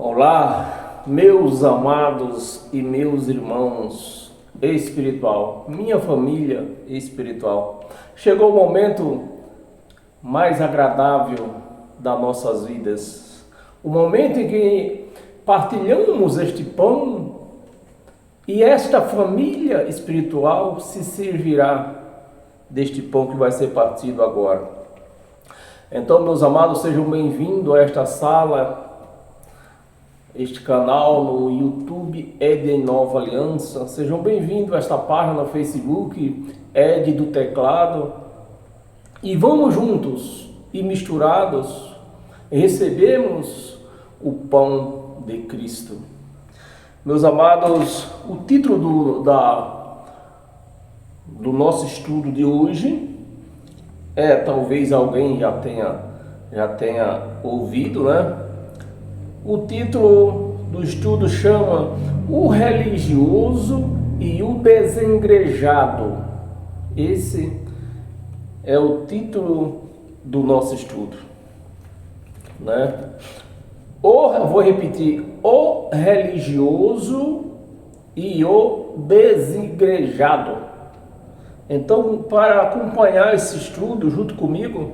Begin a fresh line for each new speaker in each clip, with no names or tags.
Olá, meus amados e meus irmãos espiritual, minha família espiritual. Chegou o momento mais agradável das nossas vidas, o momento em que partilhamos este pão e esta família espiritual se servirá deste pão que vai ser partido agora. Então, meus amados, sejam bem-vindos a esta sala, este canal no YouTube Ed Nova Aliança. Sejam bem-vindos a esta página no Facebook Ed do Teclado. E vamos juntos e misturados recebemos o pão de Cristo. Meus amados, o título do nosso estudo de hoje talvez alguém já tenha ouvido, né? O título do estudo chama O Religioso e o Desengrejado. Esse é o título do nosso estudo, né? Vou repetir: o religioso e o desengrejado. Então, para acompanhar esse estudo junto comigo,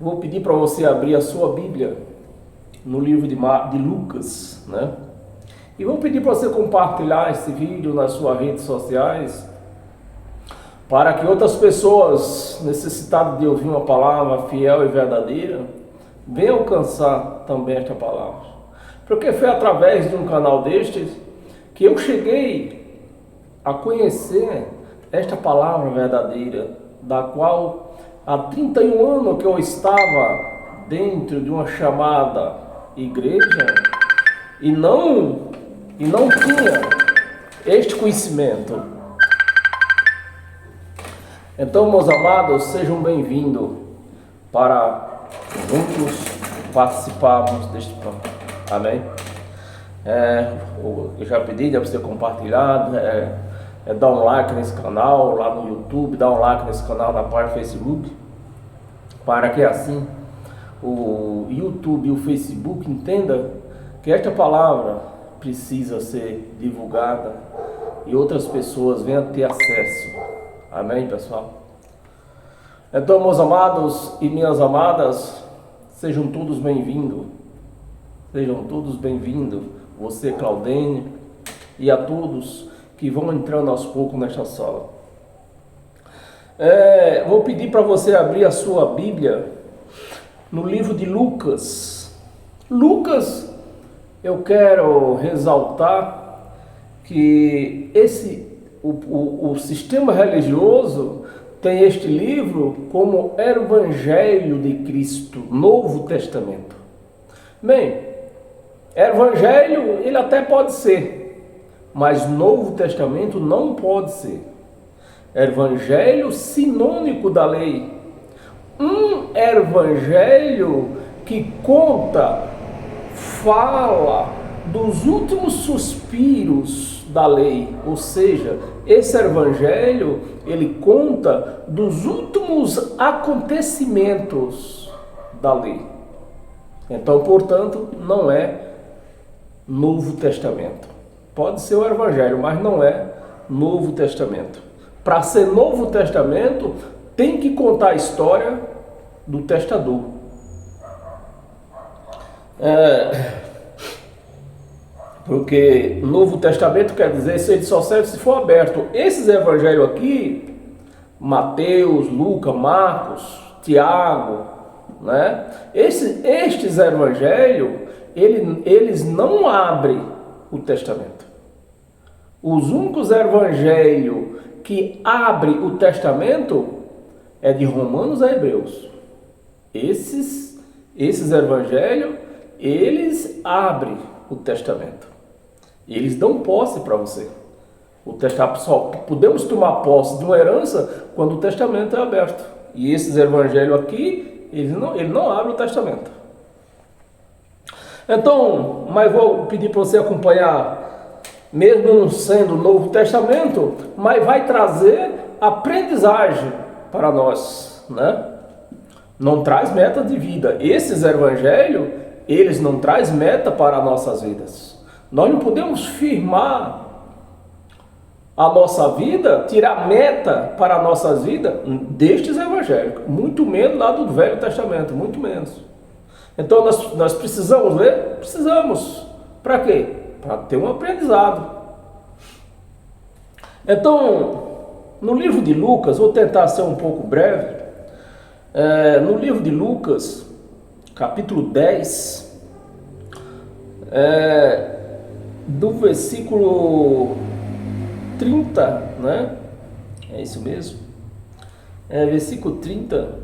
vou pedir para você abrir a sua Bíblia no livro de Lucas, né? E vou pedir para você compartilhar esse vídeo nas suas redes sociais, para que outras pessoas necessitadas de ouvir uma palavra fiel e verdadeira venham alcançar também esta palavra. Porque foi através de um canal destes que eu cheguei a conhecer esta palavra verdadeira, da qual há 31 anos que eu estava dentro de uma chamada igreja e não tinha este conhecimento. Então, meus amados, sejam bem-vindos para juntos participarmos deste pão. Amém? Eu já pedi para você compartilhar, dar um like nesse canal lá no YouTube, dar um like nesse canal na página do Facebook, para que assim o YouTube e o Facebook entendam que esta palavra precisa ser divulgada e outras pessoas venham ter acesso. Amém, pessoal? Então, meus amados e minhas amadas, sejam todos bem-vindos. Sejam todos bem-vindos, você, Claudene, e a todos que vão entrando aos poucos nesta sala. Vou pedir para você abrir a sua Bíblia no livro de Lucas. Lucas, eu quero ressaltar que o sistema religioso tem este livro como Evangelho de Cristo, Novo Testamento. Bem, Evangelho ele até pode ser, mas Novo Testamento não pode ser. Evangelho sinônimo da lei. Um evangelho que fala dos últimos suspiros da lei, ou seja, esse evangelho ele conta dos últimos acontecimentos da lei. Então, portanto, não é Novo Testamento. Pode ser o evangelho, mas não é Novo Testamento. Para ser Novo Testamento, tem que contar a história do testador. Porque Novo Testamento quer dizer se ele só serve se for aberto. Esses evangelhos aqui, Mateus, Lucas, Marcos, Tiago, né? Estes evangelhos, eles não abrem o testamento. Os únicos evangelhos que abrem o testamento é de Romanos a Hebreus. Esses evangelhos, eles abrem o testamento. Eles dão posse para você. O testamento, só podemos tomar posse de uma herança quando o testamento é aberto. E esses evangelhos aqui, ele não abre o testamento. Então, mas vou pedir para você acompanhar, mesmo não sendo o Novo Testamento, mas vai trazer aprendizagem para nós, né? Não traz meta de vida. Esses evangelhos, eles não trazem meta para as nossas vidas. Nós não podemos firmar a nossa vida, tirar meta para as nossas vidas destes evangélicos, muito menos lá do Velho Testamento, muito menos. Então nós precisamos ler? Precisamos. Para quê? Para ter um aprendizado. Então, no livro de Lucas, vou tentar ser um pouco breve, no livro de Lucas, capítulo 10, do versículo 30, né? É isso mesmo? Versículo 30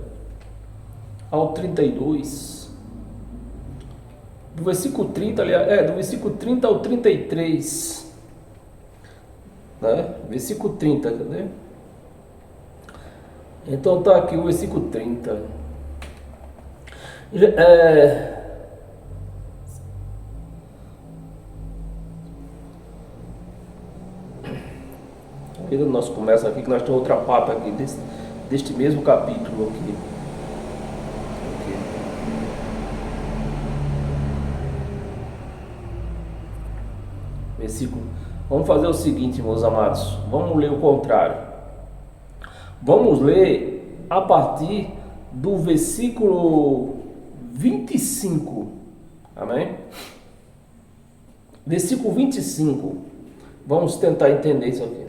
ao 32. Do versículo 30, aliás, do versículo 30 ao 33. Né? Versículo 30, cadê? Então tá aqui o versículo 30. Nós começamos aqui, que nós temos outra parte aqui deste mesmo capítulo aqui. Versículo. Vamos fazer o seguinte, meus amados. Vamos ler o contrário. Vamos ler a partir do versículo 25. Amém? Versículo 25. Vamos tentar entender isso aqui.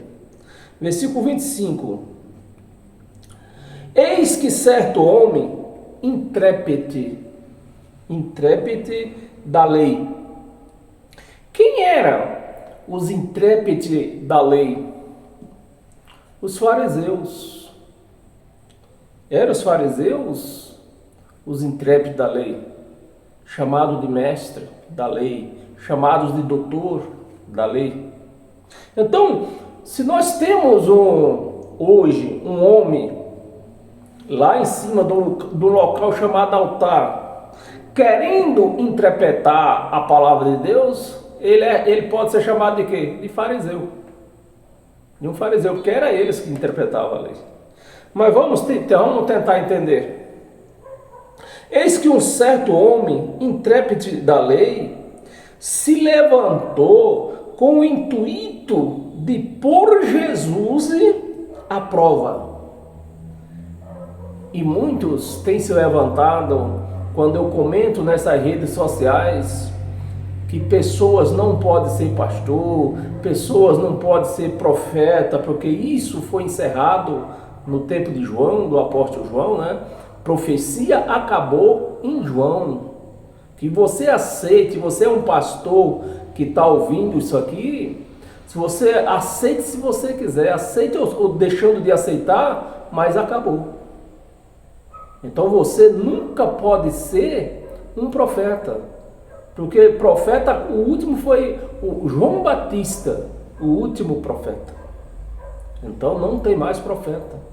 Versículo 25. Eis que certo homem, intérprete da lei. Quem eram os intérpretes da lei? Os fariseus. Eram os fariseus os intérpretes da lei, chamados de mestre da lei, chamados de doutor da lei. Então, se nós temos hoje um homem lá em cima do local chamado altar, querendo interpretar a palavra de Deus, ele pode ser chamado de quê? De fariseu. De um fariseu, porque era eles que interpretavam a lei. Mas vamos tentar entender. Eis que um certo homem, intérprete da lei, se levantou com o intuito de pôr Jesus à prova. E muitos têm se levantado, quando eu comento nessas redes sociais, que pessoas não podem ser pastor, pessoas não podem ser profeta, porque isso foi encerrado no tempo de João, do apóstolo João, né? Profecia acabou em João. Que você aceite, você é um pastor que está ouvindo isso aqui, se você aceite, se você quiser, aceite ou deixando de aceitar, mas acabou. Então você nunca pode ser um profeta, porque profeta, o último foi o João Batista, o último profeta. Então não tem mais profeta.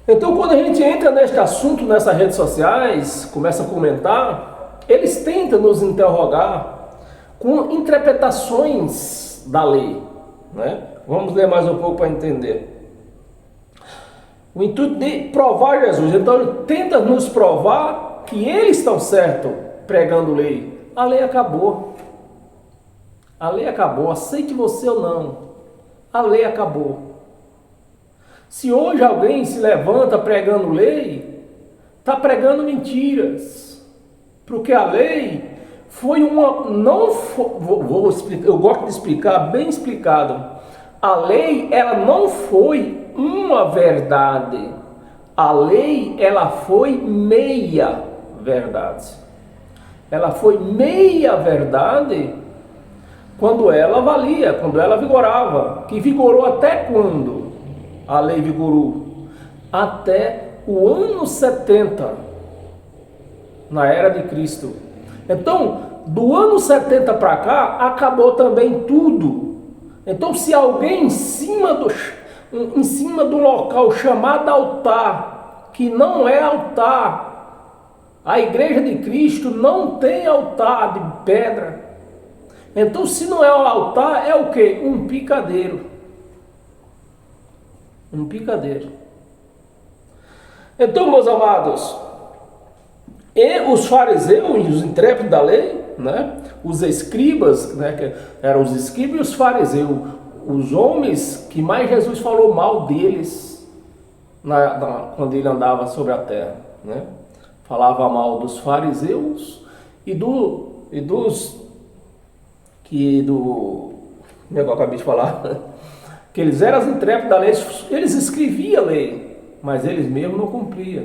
Então quando a gente entra neste assunto nessas redes sociais, começa a comentar, eles tentam nos interrogar com interpretações da lei, né? Vamos ler mais um pouco para entender. O intuito de provar Jesus. Então ele tenta nos provar que eles estão certos pregando lei. A lei acabou. A lei acabou. Aceite você ou não. A lei acabou. Se hoje alguém se levanta pregando lei, está pregando mentiras. Porque a lei foi uma... vou explicar, eu gosto de explicar, bem explicado. A lei, ela não foi uma verdade. A lei, ela foi meia verdade. Ela foi meia verdade quando ela valia, quando ela vigorava. Que vigorou até quando a lei vigorou? Até o ano 70, na era de Cristo. Então, do ano 70 para cá, acabou também tudo. Então, se alguém em cima do local chamado altar, que não é altar, a igreja de Cristo não tem altar de pedra. Então, se não é o altar, é o quê? Um picadeiro. Um picadeiro. Então, meus amados, E os fariseus, os intérpretes da lei, né? Os escribas, né? Que eram os escribas e os fariseus, os homens que mais Jesus falou mal deles quando ele andava sobre a terra, né? Falava mal dos fariseus como é que eu acabei de falar, que eles eram os intérpretes da lei, eles escreviam a lei, mas eles mesmos não cumpriam,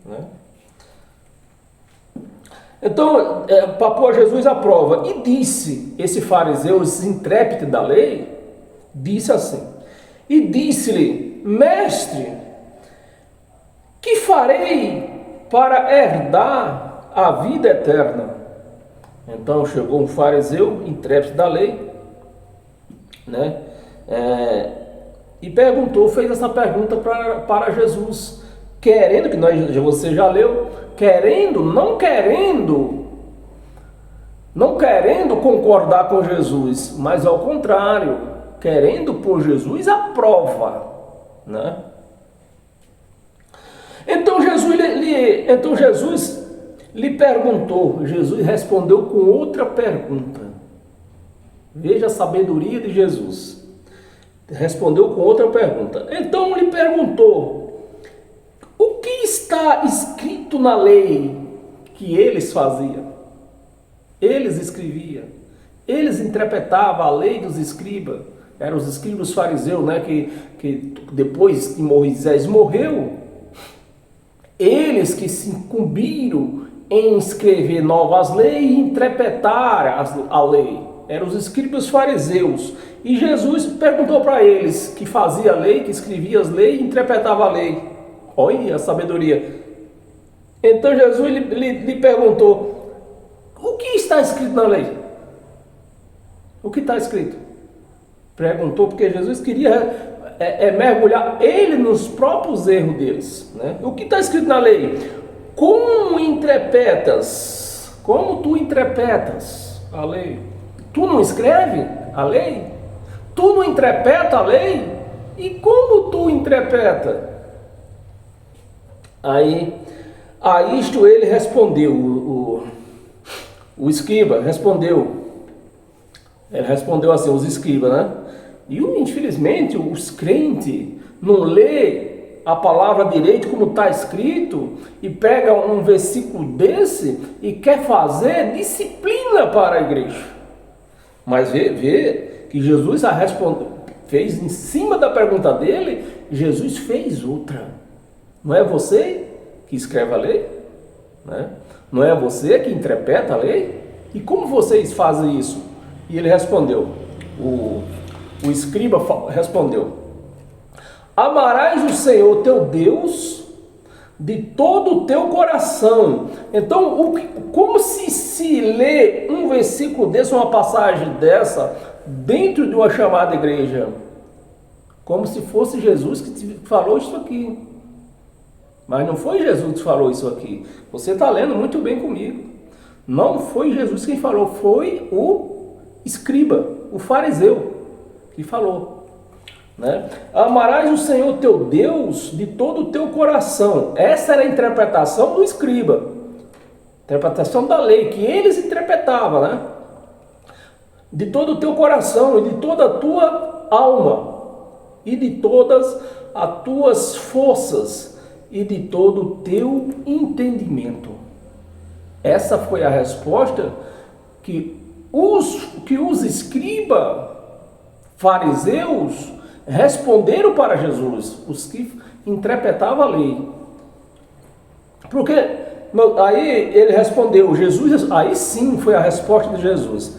né? Então, para pôr Jesus à prova, e disse esse fariseu, esse intérprete da lei, disse assim, e disse-lhe: mestre, que farei para herdar a vida eterna? Então chegou um fariseu, intérprete da lei, né? E fez essa pergunta para Jesus, querendo, que você já leu, não querendo concordar com Jesus, mas ao contrário, querendo pôr Jesus à prova, né? Então Jesus lhe perguntou, Jesus respondeu com outra pergunta. Veja a sabedoria de Jesus. Respondeu com outra pergunta. Então lhe perguntou: o que está escrito na lei que eles faziam? Eles escreviam, eles interpretavam a lei dos escribas. Eram os escribas fariseus, né? Que depois que Moisés morreu, eles que se incumbiram em escrever novas leis e interpretar a lei. Eram os escribas fariseus. E Jesus perguntou para eles que fazia a lei, que escrevia as leis e interpretava a lei. Olha a sabedoria. Então Jesus lhe perguntou: o que está escrito na lei? O que está escrito? Perguntou porque Jesus queria mergulhar ele nos próprios erros deles, né? O que está escrito na lei? Como tu interpretas a lei? Tu não escreve a lei? Tu não interpreta a lei? E como tu interpreta? Aí a isto ele respondeu, o escriba respondeu. Ele respondeu assim, os escribas, né? E infelizmente os crentes não lê a palavra direito como está escrito e pega um versículo desse e quer fazer disciplina para a igreja. Mas vê que Jesus fez em cima da pergunta dele, Jesus fez outra. Não é você que escreve a lei? Né? Não é você que interpreta a lei? E como vocês fazem isso? E ele respondeu, o escriba respondeu: amarás o Senhor teu Deus de todo o teu coração. Então, como se lê um versículo desse, uma passagem dessa, dentro de uma chamada igreja? Como se fosse Jesus que falou isso aqui. Mas não foi Jesus que falou isso aqui. Você está lendo muito bem comigo. Não foi Jesus quem falou, foi o escriba, o fariseu, que falou, né? Amarás o Senhor teu Deus de todo o teu coração. Essa era a interpretação do escriba, interpretação da lei que eles interpretavam, né? De todo o teu coração e de toda a tua alma e de todas as tuas forças e de todo o teu entendimento. Essa foi a resposta que os escribas fariseus responderam para Jesus, os que interpretavam a lei. Porque aí ele respondeu, Jesus, aí sim foi a resposta de Jesus.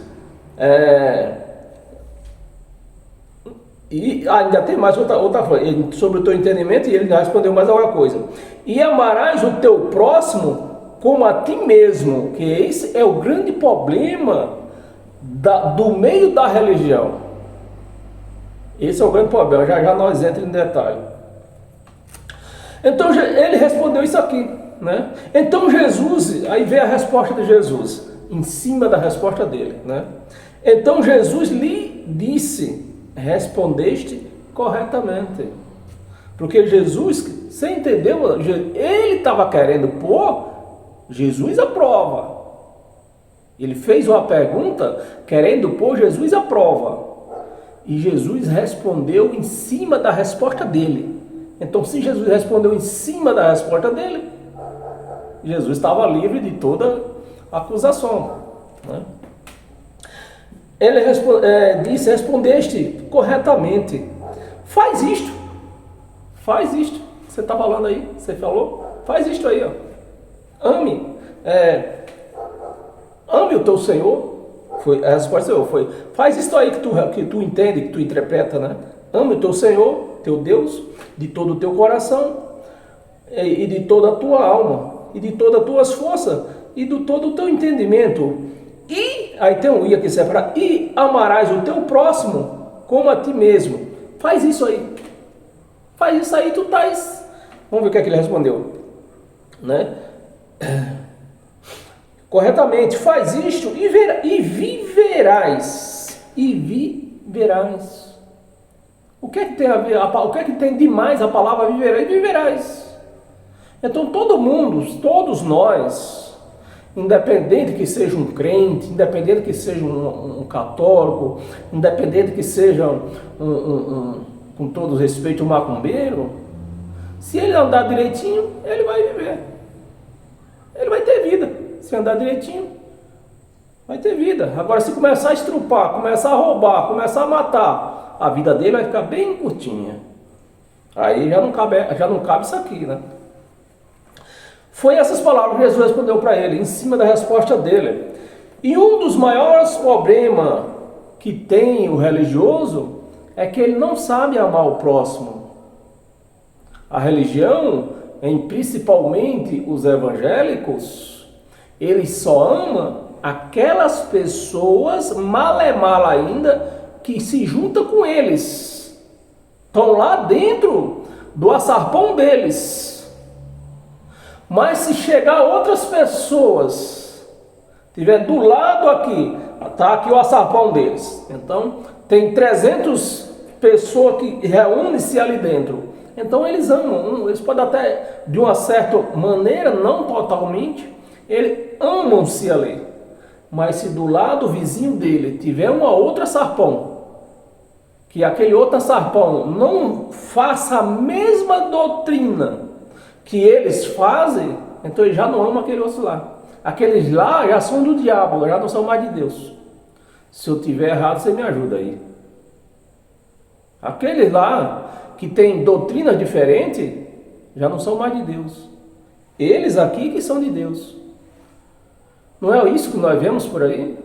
E ainda tem mais outra coisa sobre o teu entendimento, e ele respondeu mais alguma coisa. E amarás o teu próximo como a ti mesmo, que esse é o grande problema do meio da religião. Esse é o grande problema, já nós entramos em detalhe. Então ele respondeu isso aqui, né? Então Jesus, aí vem a resposta de Jesus, em cima da resposta dele, né? Então Jesus lhe disse: respondeste corretamente. Porque Jesus, você entendeu? Ele estava querendo pôr Jesus aprova. Ele fez uma pergunta querendo pôr Jesus à prova. E Jesus respondeu em cima da resposta dele. Então, se Jesus respondeu em cima da resposta dele, Jesus estava livre de toda acusação, né? Ele disse: respondeste corretamente. Faz isto. Faz isto. Você está falando aí? Você falou? Faz isto aí, ó. Ame. Ame o teu Senhor. A resposta foi: faz isto aí que tu entende, que tu interpreta, né? Ame o teu Senhor, teu Deus, de todo o teu coração, e de toda a tua alma, e de todas as tuas forças, e de todo o teu entendimento. E, aí tem um i aqui separado, e amarás o teu próximo como a ti mesmo. Faz isso aí. Faz isso aí, tu estás. Vamos ver o que é que ele respondeu, né? Corretamente, faz isto e viverás. E viverás. O que é que tem a ver? O que é que tem demais a palavra viverás? E viverás. Então todo mundo, todos nós, independente que seja um crente, independente que seja um católico, independente que seja com todo respeito, um macumbeiro, se ele andar direitinho, ele vai viver. Ele vai ter vida. Se andar direitinho, vai ter vida. Agora, se começar a estrupar, começar a roubar, começar a matar, a vida dele vai ficar bem curtinha. Aí já não cabe isso aqui, né? Foi essas palavras que Jesus respondeu para ele, em cima da resposta dele. E um dos maiores problemas que tem o religioso é que ele não sabe amar o próximo. A religião, principalmente os evangélicos, eles só amam aquelas pessoas, mal ainda, que se juntam com eles. Estão lá dentro do açarpão deles. Mas se chegar outras pessoas, tiver do lado aqui, está aqui o açarpão deles. Então, tem 300 pessoas que reúnem-se ali dentro. Então, eles amam. Eles podem até, de uma certa maneira, não totalmente, eles amam-se ali. Mas se do lado vizinho dele tiver uma outra sarpão, que aquele outro sarpão não faça a mesma doutrina que eles fazem, então ele já não ama aquele outro lá. Aqueles lá já são do diabo, já não são mais de Deus. Se eu tiver errado, você me ajuda aí. Aqueles lá que tem doutrinas diferentes, já não são mais de Deus. Eles aqui que são de Deus. Não é isso que nós vemos por aí?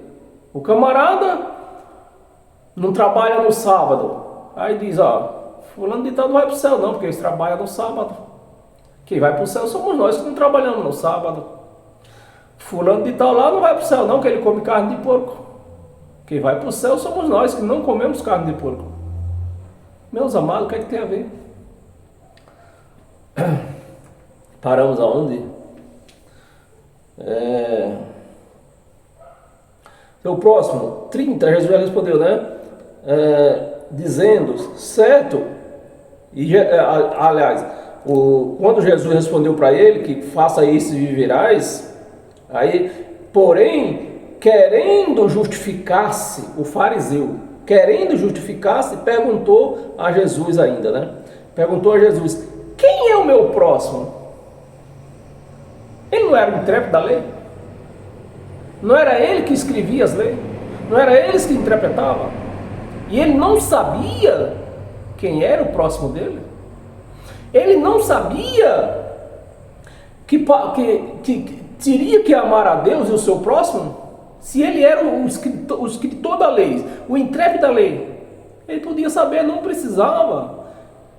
O camarada não trabalha no sábado. Aí diz, ó, fulano de tal não vai para o céu não, porque eles trabalham no sábado. Quem vai para o céu somos nós que não trabalhamos no sábado. Fulano de tal lá não vai para o céu não, que ele come carne de porco. Quem vai para o céu somos nós que não comemos carne de porco. Meus amados, o que é que tem a ver? Paramos aonde? O próximo, 30, Jesus já respondeu, né? Dizendo, certo? E, aliás, quando Jesus respondeu para ele que faça isso e viverás, aí, porém, querendo justificar-se, o fariseu, querendo justificar-se, perguntou a Jesus ainda, né? Perguntou a Jesus, quem é o meu próximo? Ele não era o intérprete da lei? Não era ele que escrevia as leis? Não era eles que interpretavam? E ele não sabia quem era o próximo dele? Ele não sabia que teria que amar a Deus e o seu próximo? Se ele era o escritor da lei, o intérprete da lei, ele podia saber, não precisava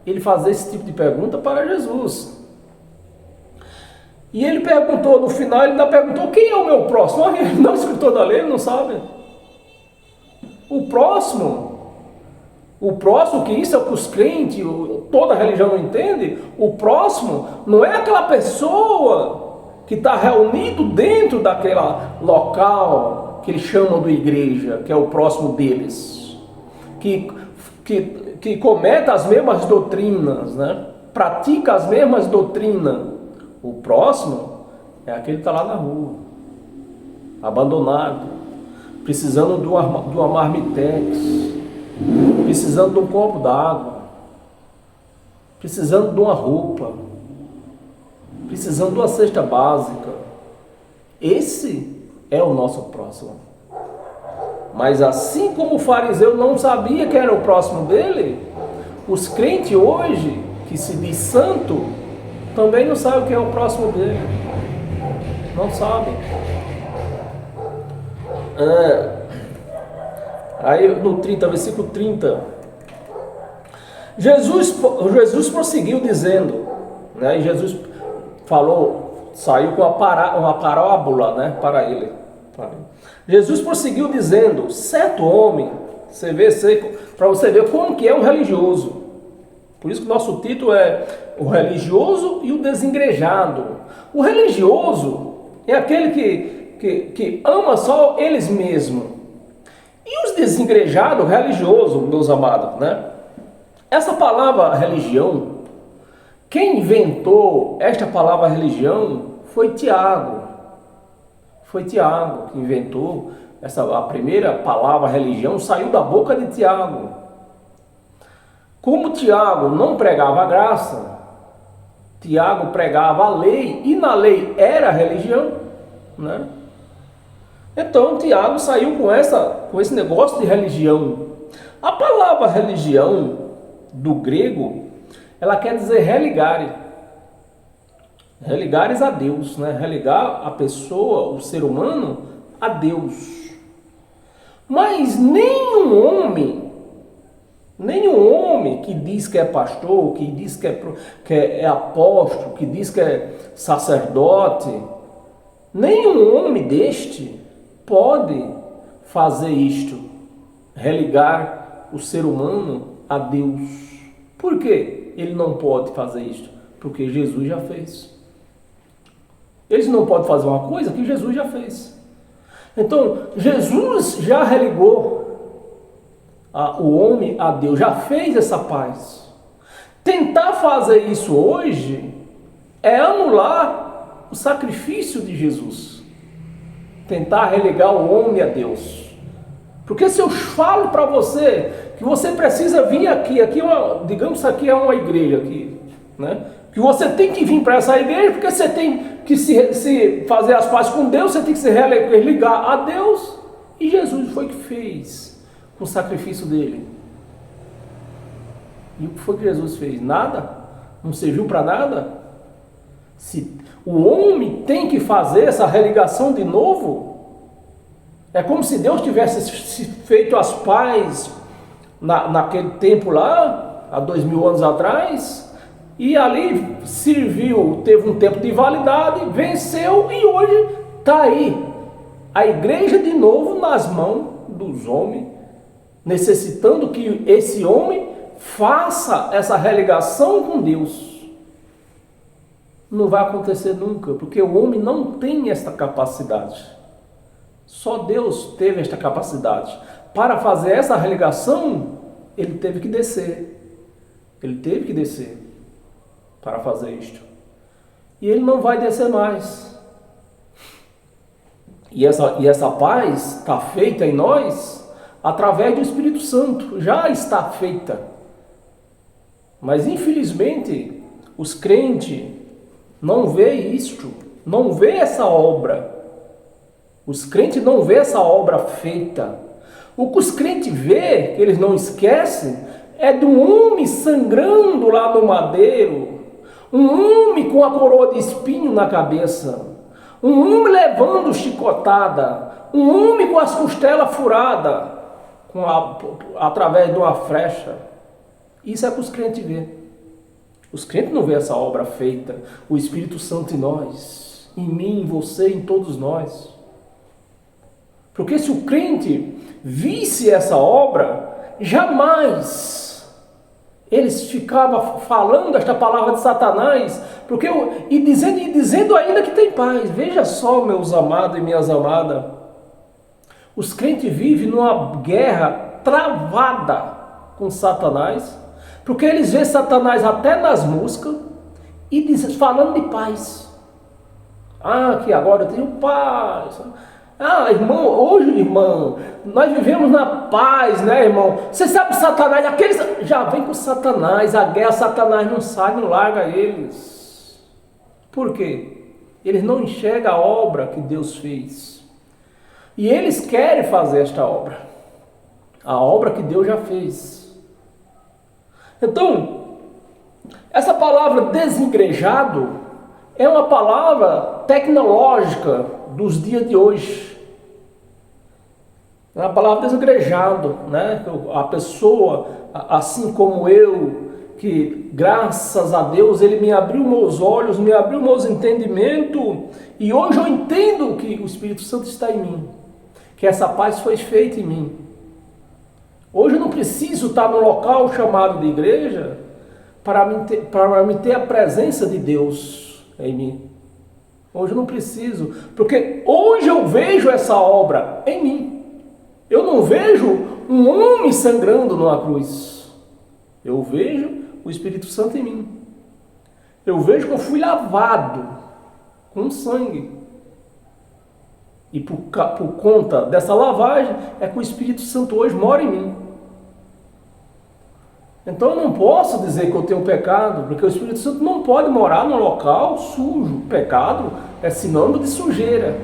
ele fazer esse tipo de pergunta para Jesus. E ele perguntou, no final ele ainda perguntou, quem é o meu próximo? Ele não é o escritor da lei, ele não sabe. O próximo, que isso é o que os crentes, toda a religião não entende, o próximo não é aquela pessoa que está reunido dentro daquele local que eles chamam de igreja, que é o próximo deles, que comete as mesmas doutrinas, né? Pratica as mesmas doutrinas. O próximo É aquele que está lá na rua, abandonado, precisando de uma marmitex, precisando de um copo d'água, precisando de uma roupa, precisando de uma cesta básica. Esse é o nosso próximo. Mas assim como o fariseu não sabia que era o próximo dele, os crentes hoje, que se diz santo, também não sabem o que é o próximo dele. Não sabem. Aí no 30, versículo 30, Jesus prosseguiu dizendo, né? E Jesus falou, saiu com uma parábola, né, para ele. Jesus prosseguiu dizendo, certo homem, para você ver como que é um religioso. Por isso que o nosso título é o religioso e o desengrejado. O religioso é aquele que ama só eles mesmos. E os desigrejados, religioso, meus amados, né? Essa palavra religião, quem inventou esta palavra religião foi Tiago. Foi Tiago que inventou a primeira palavra religião, saiu da boca de Tiago. Como Tiago não pregava a graça, Tiago pregava a lei, e na lei era religião, né? Então Tiago saiu com esse negócio de religião. A palavra religião do grego, ela quer dizer religare. Religares a Deus, né? Religar a pessoa, o ser humano, a Deus. Mas nenhum homem que diz que é pastor, que diz que é apóstolo, que diz que é sacerdote, nenhum homem deste pode fazer isto, religar o ser humano a Deus. Por quê? Ele não pode fazer isto, porque Jesus já fez. Eles não podem fazer uma coisa que Jesus já fez. Então, Jesus já religou o homem a Deus, já fez essa paz. Tentar fazer isso hoje é anular o sacrifício de Jesus. Tentar religar o homem a Deus. Porque se eu falo para você que você precisa vir aqui digamos que aqui é uma igreja aqui, né? Que você tem que vir para essa igreja porque você tem que se fazer as pazes com Deus, você tem que se religar a Deus, e Jesus foi que fez com o sacrifício dele. E o que foi que Jesus fez? Nada? Não serviu para nada? Se o homem tem que fazer essa religação de novo, é como se Deus tivesse feito as pazes naquele tempo lá, há 2000 anos atrás, e ali serviu, teve um tempo de validade, venceu, e hoje está aí a igreja de novo nas mãos dos homens, necessitando que esse homem faça essa religação com Deus. Não vai acontecer nunca, porque o homem não tem esta capacidade. Só Deus teve esta capacidade. Para fazer essa religação, ele teve que descer. Ele teve que descer para fazer isto. E ele não vai descer mais. E essa paz está feita em nós através do Espírito Santo. Já está feita. Mas infelizmente os crentes não veem isto. Não vê essa obra. Os crentes não vê essa obra feita. O que os crentes vê, que eles não esquecem, é de um homem sangrando lá no madeiro. Um homem com a coroa de espinho na cabeça. Um homem levando chicotada. Um homem com as costelas furadas através de uma flecha. Isso é o que os crentes vê. Os crentes não vê essa obra feita. O Espírito Santo em nós. Em mim, em você, em todos nós. Porque se o crente visse essa obra, jamais eles ficavam falando esta palavra de Satanás, e dizendo ainda que tem paz. Veja só, meus amados e minhas amadas, os crentes vivem numa guerra travada com Satanás, porque eles veem Satanás até nas músicas e falando de paz. Ah, que agora eu tenho paz. Ah, irmão, hoje, irmão, nós vivemos na paz, né, irmão? Você sabe Satanás, aqueles já vem com Satanás, a guerra, Satanás não sai, não larga eles. Por quê? Eles não enxergam a obra que Deus fez. E eles querem fazer esta obra. A obra que Deus já fez. Então, essa palavra desengrejado é uma palavra tecnológica dos dias de hoje. É uma palavra desengrejado, né? A pessoa, assim como eu, que graças a Deus Ele me abriu meus olhos, me abriu meus entendimentos, e hoje eu entendo que o Espírito Santo está em mim, que essa paz foi feita em mim. Hoje eu não preciso estar no local chamado de igreja para me ter a presença de Deus em mim. Hoje eu não preciso, porque hoje eu vejo essa obra em mim. Eu não vejo um homem sangrando numa cruz. Eu vejo o Espírito Santo em mim. Eu vejo que eu fui lavado com sangue. E por conta dessa lavagem é que o Espírito Santo hoje mora em mim. Então eu não posso dizer que eu tenho pecado, porque o Espírito Santo não pode morar num local sujo. Pecado é sinônimo de sujeira.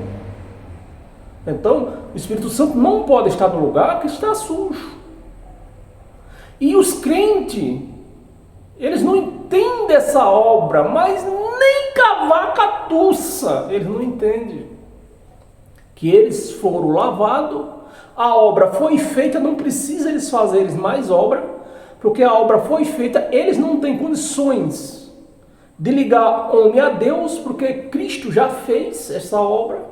Então o Espírito Santo não pode estar no lugar que está sujo. E os crentes, eles não entendem essa obra, mas nem cavaca tussa, eles não entendem. Que eles foram lavados, a obra foi feita, não precisa eles fazerem mais obra, porque a obra foi feita, eles não têm condições de ligar homem a Deus, porque Cristo já fez essa obra,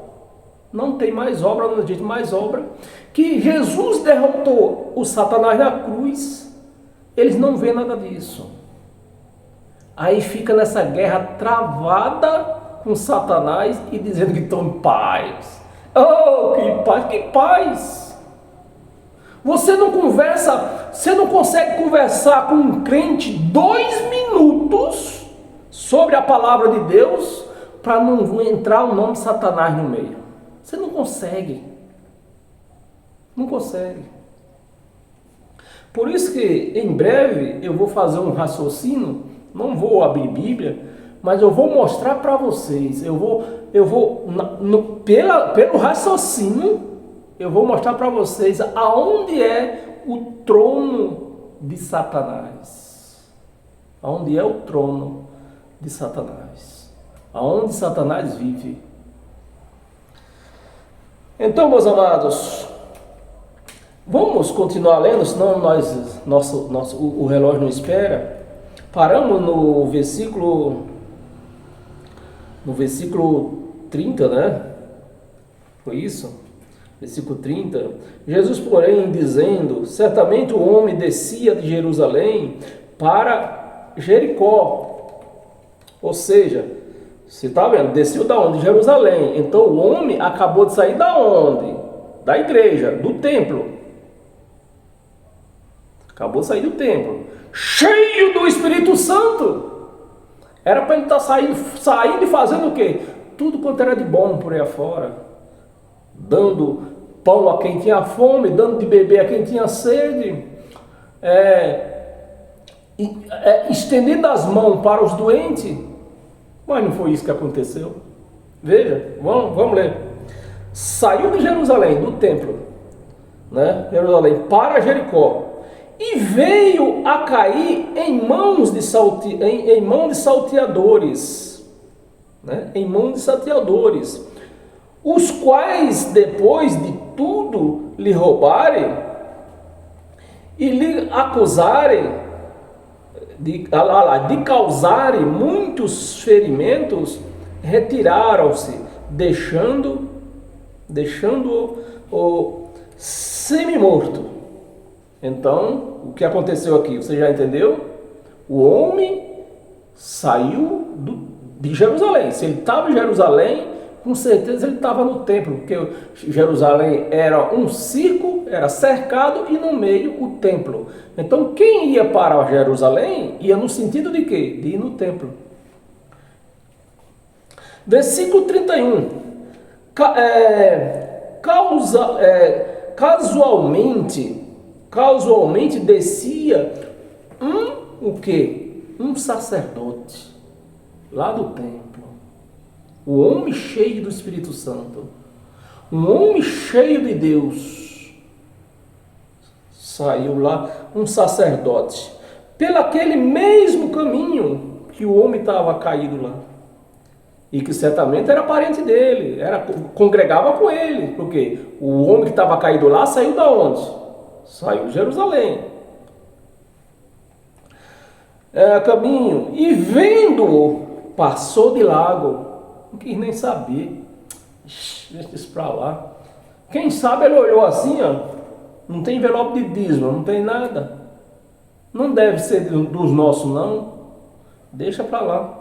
não tem mais obra, não existe mais obra, que Jesus derrotou o Satanás na cruz, eles não vêem nada disso. Aí fica nessa guerra travada com Satanás e dizendo que estão em paz. Oh, que paz, que paz! Você não conversa, você não consegue conversar com um crente 2 minutos sobre a palavra de Deus para não entrar o nome de Satanás no meio. Você não consegue. Não consegue. Por isso que em breve eu vou fazer um raciocínio, não vou abrir Bíblia, mas eu vou mostrar para vocês, pelo raciocínio, eu vou mostrar para vocês aonde é o trono de Satanás. Aonde é o trono de Satanás. Aonde Satanás vive. Então, meus amados, vamos continuar lendo, senão o relógio não espera. Paramos no versículo 30, né? Foi isso? Versículo 30. Jesus, porém, dizendo, certamente o homem descia de Jerusalém para Jericó. Ou seja, você está vendo? Desceu da onde? De Jerusalém. Então o homem acabou de sair da onde? Da igreja, do templo. Acabou de sair do templo. Cheio do Espírito Santo. Era para ele estar saindo e fazendo o quê? Tudo quanto era de bom por aí afora. Dando pão a quem tinha fome, dando de beber a quem tinha sede, estendendo as mãos para os doentes. Mas não foi isso que aconteceu. Veja, vamos ler. Saiu de Jerusalém, do templo, né? Jerusalém, para Jericó, e veio a cair em mãos de salteadores, né? Em mãos de salteadores, os quais, depois de tudo lhe roubarem e lhe acusarem de causarem muitos ferimentos, retiraram-se, deixando-o semi-morto. Então, o que aconteceu aqui? Você já entendeu? O homem saiu de Jerusalém. Se ele estava em Jerusalém, com certeza ele estava no templo, porque Jerusalém era um círculo, era cercado, e no meio o templo. Então quem ia para Jerusalém ia no sentido de quê? De ir no templo. Versículo 31. Casualmente descia o quê? Um sacerdote lá do templo. O homem cheio do Espírito Santo. Um homem cheio de Deus. Saiu lá um sacerdote. Pelo aquele mesmo caminho que o homem estava caído lá. E que certamente era parente dele, congregava com ele, porque o homem que estava caído lá saiu da onde? Saiu de Jerusalém. Caminho, e vendo-o, passou de largo, não quis nem saber, deixa isso pra lá. Quem sabe ele olhou assim, ó, não tem envelope de dízimo, não tem nada, não deve ser dos nossos não, deixa pra lá.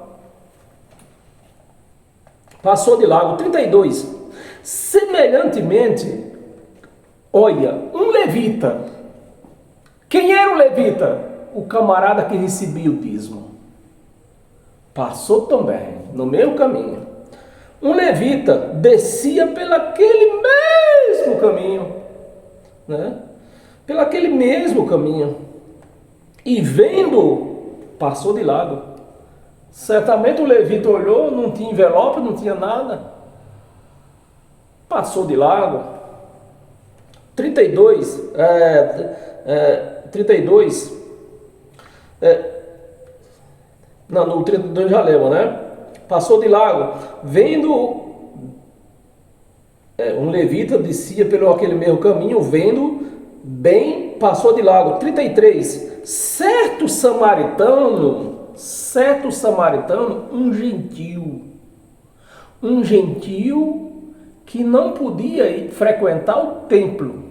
Passou de largo. 32. Semelhantemente, olha, um levita. Quem era o levita? O camarada que recebia o dízimo. Passou também, no mesmo caminho. Um levita descia pelaquele mesmo caminho, né? Pelaquele mesmo caminho. E vendo, passou de largo. Certamente o levita olhou, não tinha envelope, não tinha nada. Passou de largo. 32. 32. Não, no 32 já lembra, né? Passou de largo. Vendo um levita descia pelo aquele mesmo caminho, vendo bem, passou de largo. 33. Certo samaritano, um gentil que não podia ir frequentar o templo.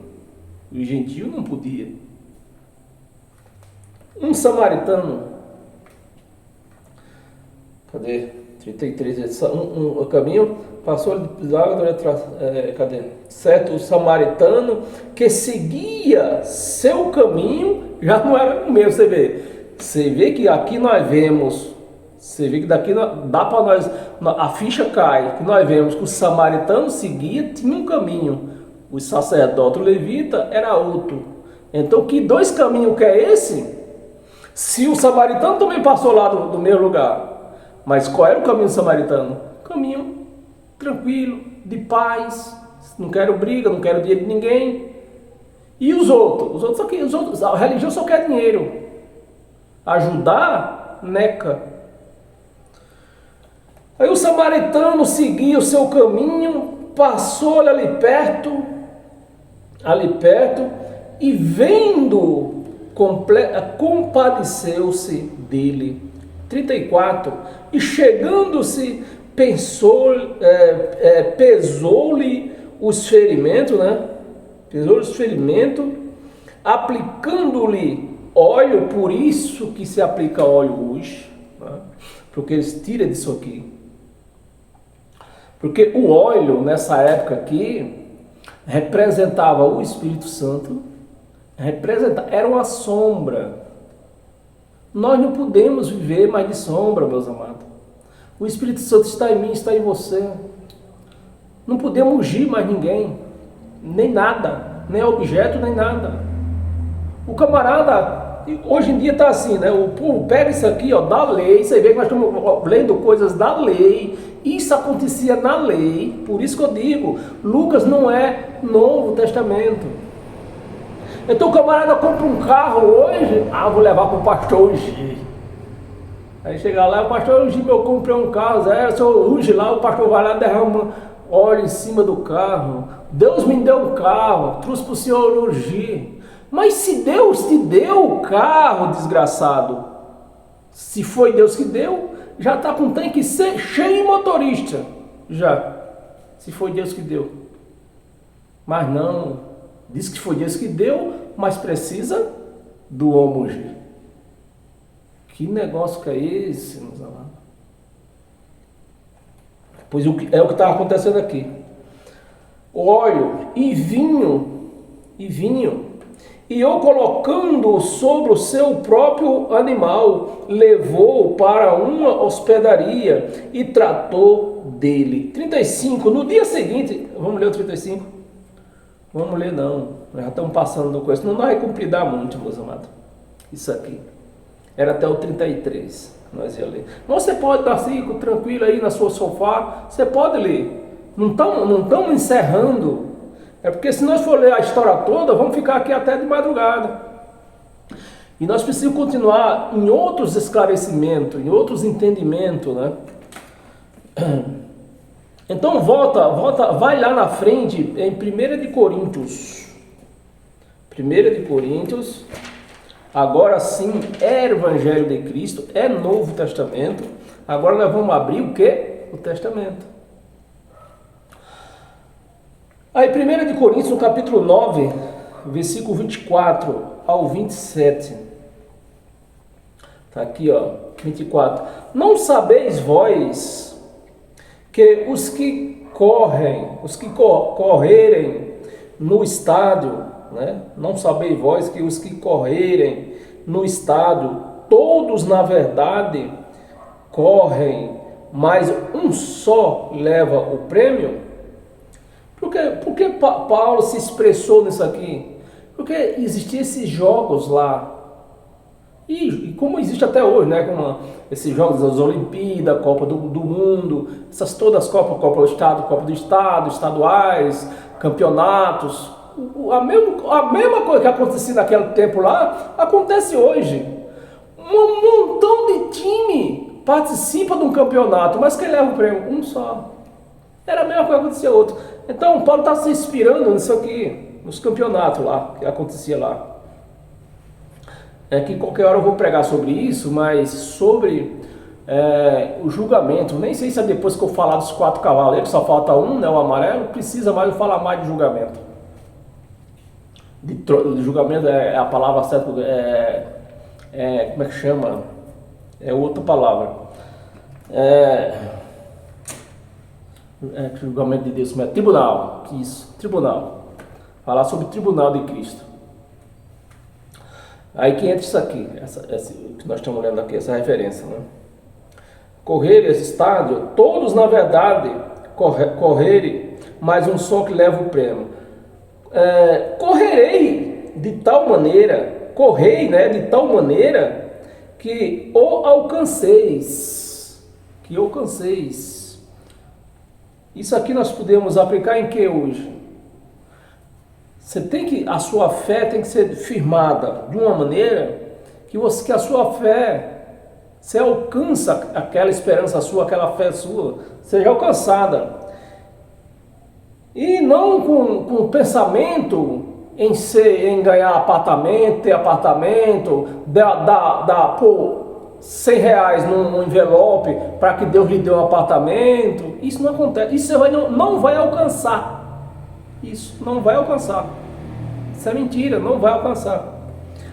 O gentil não podia. Um samaritano, cadê? 33, o caminho passou de largo, cadê? Certo samaritano que seguia seu caminho, já não era o mesmo, Você vê que aqui nós vemos, você vê que daqui dá para nós, a ficha cai, que nós vemos que o samaritano seguia, tinha um caminho, o sacerdote, o levita, era outro. Então que dois caminhos que é esse? Se o samaritano também passou lá do mesmo lugar, mas qual era o caminho samaritano? Caminho tranquilo, de paz, não quero briga, não quero dinheiro de ninguém. E os outros? A religião só quer dinheiro. Ajudar, neca. Aí o samaritano seguia o seu caminho, passou ali perto, e vendo, compadeceu-se dele. 34. E chegando-se, pesou-lhe os ferimentos, né? Pesou-lhe os ferimentos, aplicando-lhe óleo, por isso que se aplica óleo hoje, né? Porque eles tiram disso aqui. Porque o óleo, nessa época aqui, representava o Espírito Santo, era uma sombra. Nós não podemos viver mais de sombra, meus amados. O Espírito Santo está em mim, está em você. Não podemos ungir mais ninguém, nem nada, nem objeto, nem nada. O camarada, hoje em dia está assim, né? O povo pega isso aqui, ó, da lei. Você vê que nós estamos lendo coisas da lei. Isso acontecia na lei. Por isso que eu digo, Lucas não é Novo Testamento. Então o camarada compra um carro hoje, vou levar para o pastor ungir. Aí chega lá, o pastor ungir, eu comprei um carro, o senhor unge lá, o pastor vai lá, derrama óleo em cima do carro. Deus me deu um carro, trouxe para o senhor ungir. Mas se Deus te deu o carro, desgraçado, se foi Deus que deu, já está com o tanque cheio de motorista, já, se foi Deus que deu. Mas não, diz que foi Deus que deu, mas precisa do homem ungir. Que negócio que é esse, meus amados? Pois é o que está acontecendo aqui. Óleo e vinho, e eu colocando sobre o seu próprio animal, levou para uma hospedaria e tratou dele. 35, no dia seguinte, vamos ler o 35? Vamos ler não, já estamos passando do coisa, não vai cumprir muito, meus amados, isso aqui. Era até o 33, nós ia ler. Mas você pode estar assim, tranquilo aí na sua sofá, você pode ler. Não estamos encerrando. É porque se nós for ler a história toda, vamos ficar aqui até de madrugada. E nós precisamos continuar em outros esclarecimentos, em outros entendimentos, né? Então volta, vai lá na frente em 1 de Coríntios. 1 de Coríntios, agora sim é Evangelho de Cristo, é Novo Testamento. Agora nós vamos abrir o quê? O Testamento. Aí 1 de Coríntios, no capítulo 9, versículo 24 ao 27. Está aqui, ó, 24. Não sabeis vós que os que correrem no estádio, né? Não sabeis vós que os que correrem no estádio, todos na verdade correm, mas um só leva o prêmio? Por que Paulo se expressou nisso aqui? Porque existiam esses jogos lá. E como existe até hoje, né? Como esses jogos das Olimpíadas, Copa do Mundo, todas as Copa do Estado, Copa do Estado, estaduais, campeonatos. A mesma coisa que acontecia naquele tempo lá, acontece hoje. Um montão de time participa de um campeonato, mas quem leva o prêmio? Um só. Era a mesma coisa que acontecia outro. Então, Paulo está se inspirando nisso aqui, nos campeonatos lá, que acontecia lá. É que qualquer hora eu vou pregar sobre isso, mas sobre o julgamento. Nem sei se é depois que eu falar dos 4 cavaleiros, só falta um, né, o amarelo, precisa mais eu falar mais de julgamento. De julgamento é a palavra certa, como é que chama? É outra palavra. Julgamento de Deus, mas tribunal, isso, tribunal. Falar sobre o tribunal de Cristo. Aí que entra isso aqui, que nós estamos lendo aqui, essa referência, né? Correr esse estádio, todos na verdade correrem, mas um só que leva o prêmio. Correrei de tal maneira, de tal maneira que o alcanceis, Isso aqui nós podemos aplicar em que hoje? A sua fé tem que ser firmada de uma maneira que a sua fé, você alcança aquela esperança sua, aquela fé sua, seja alcançada. E não com pensamento em ganhar apartamento, ter apartamento, pôr 100 reais num envelope para que Deus lhe dê um apartamento. Isso não acontece, isso você não vai alcançar. Isso não vai alcançar. Isso é mentira, não vai alcançar.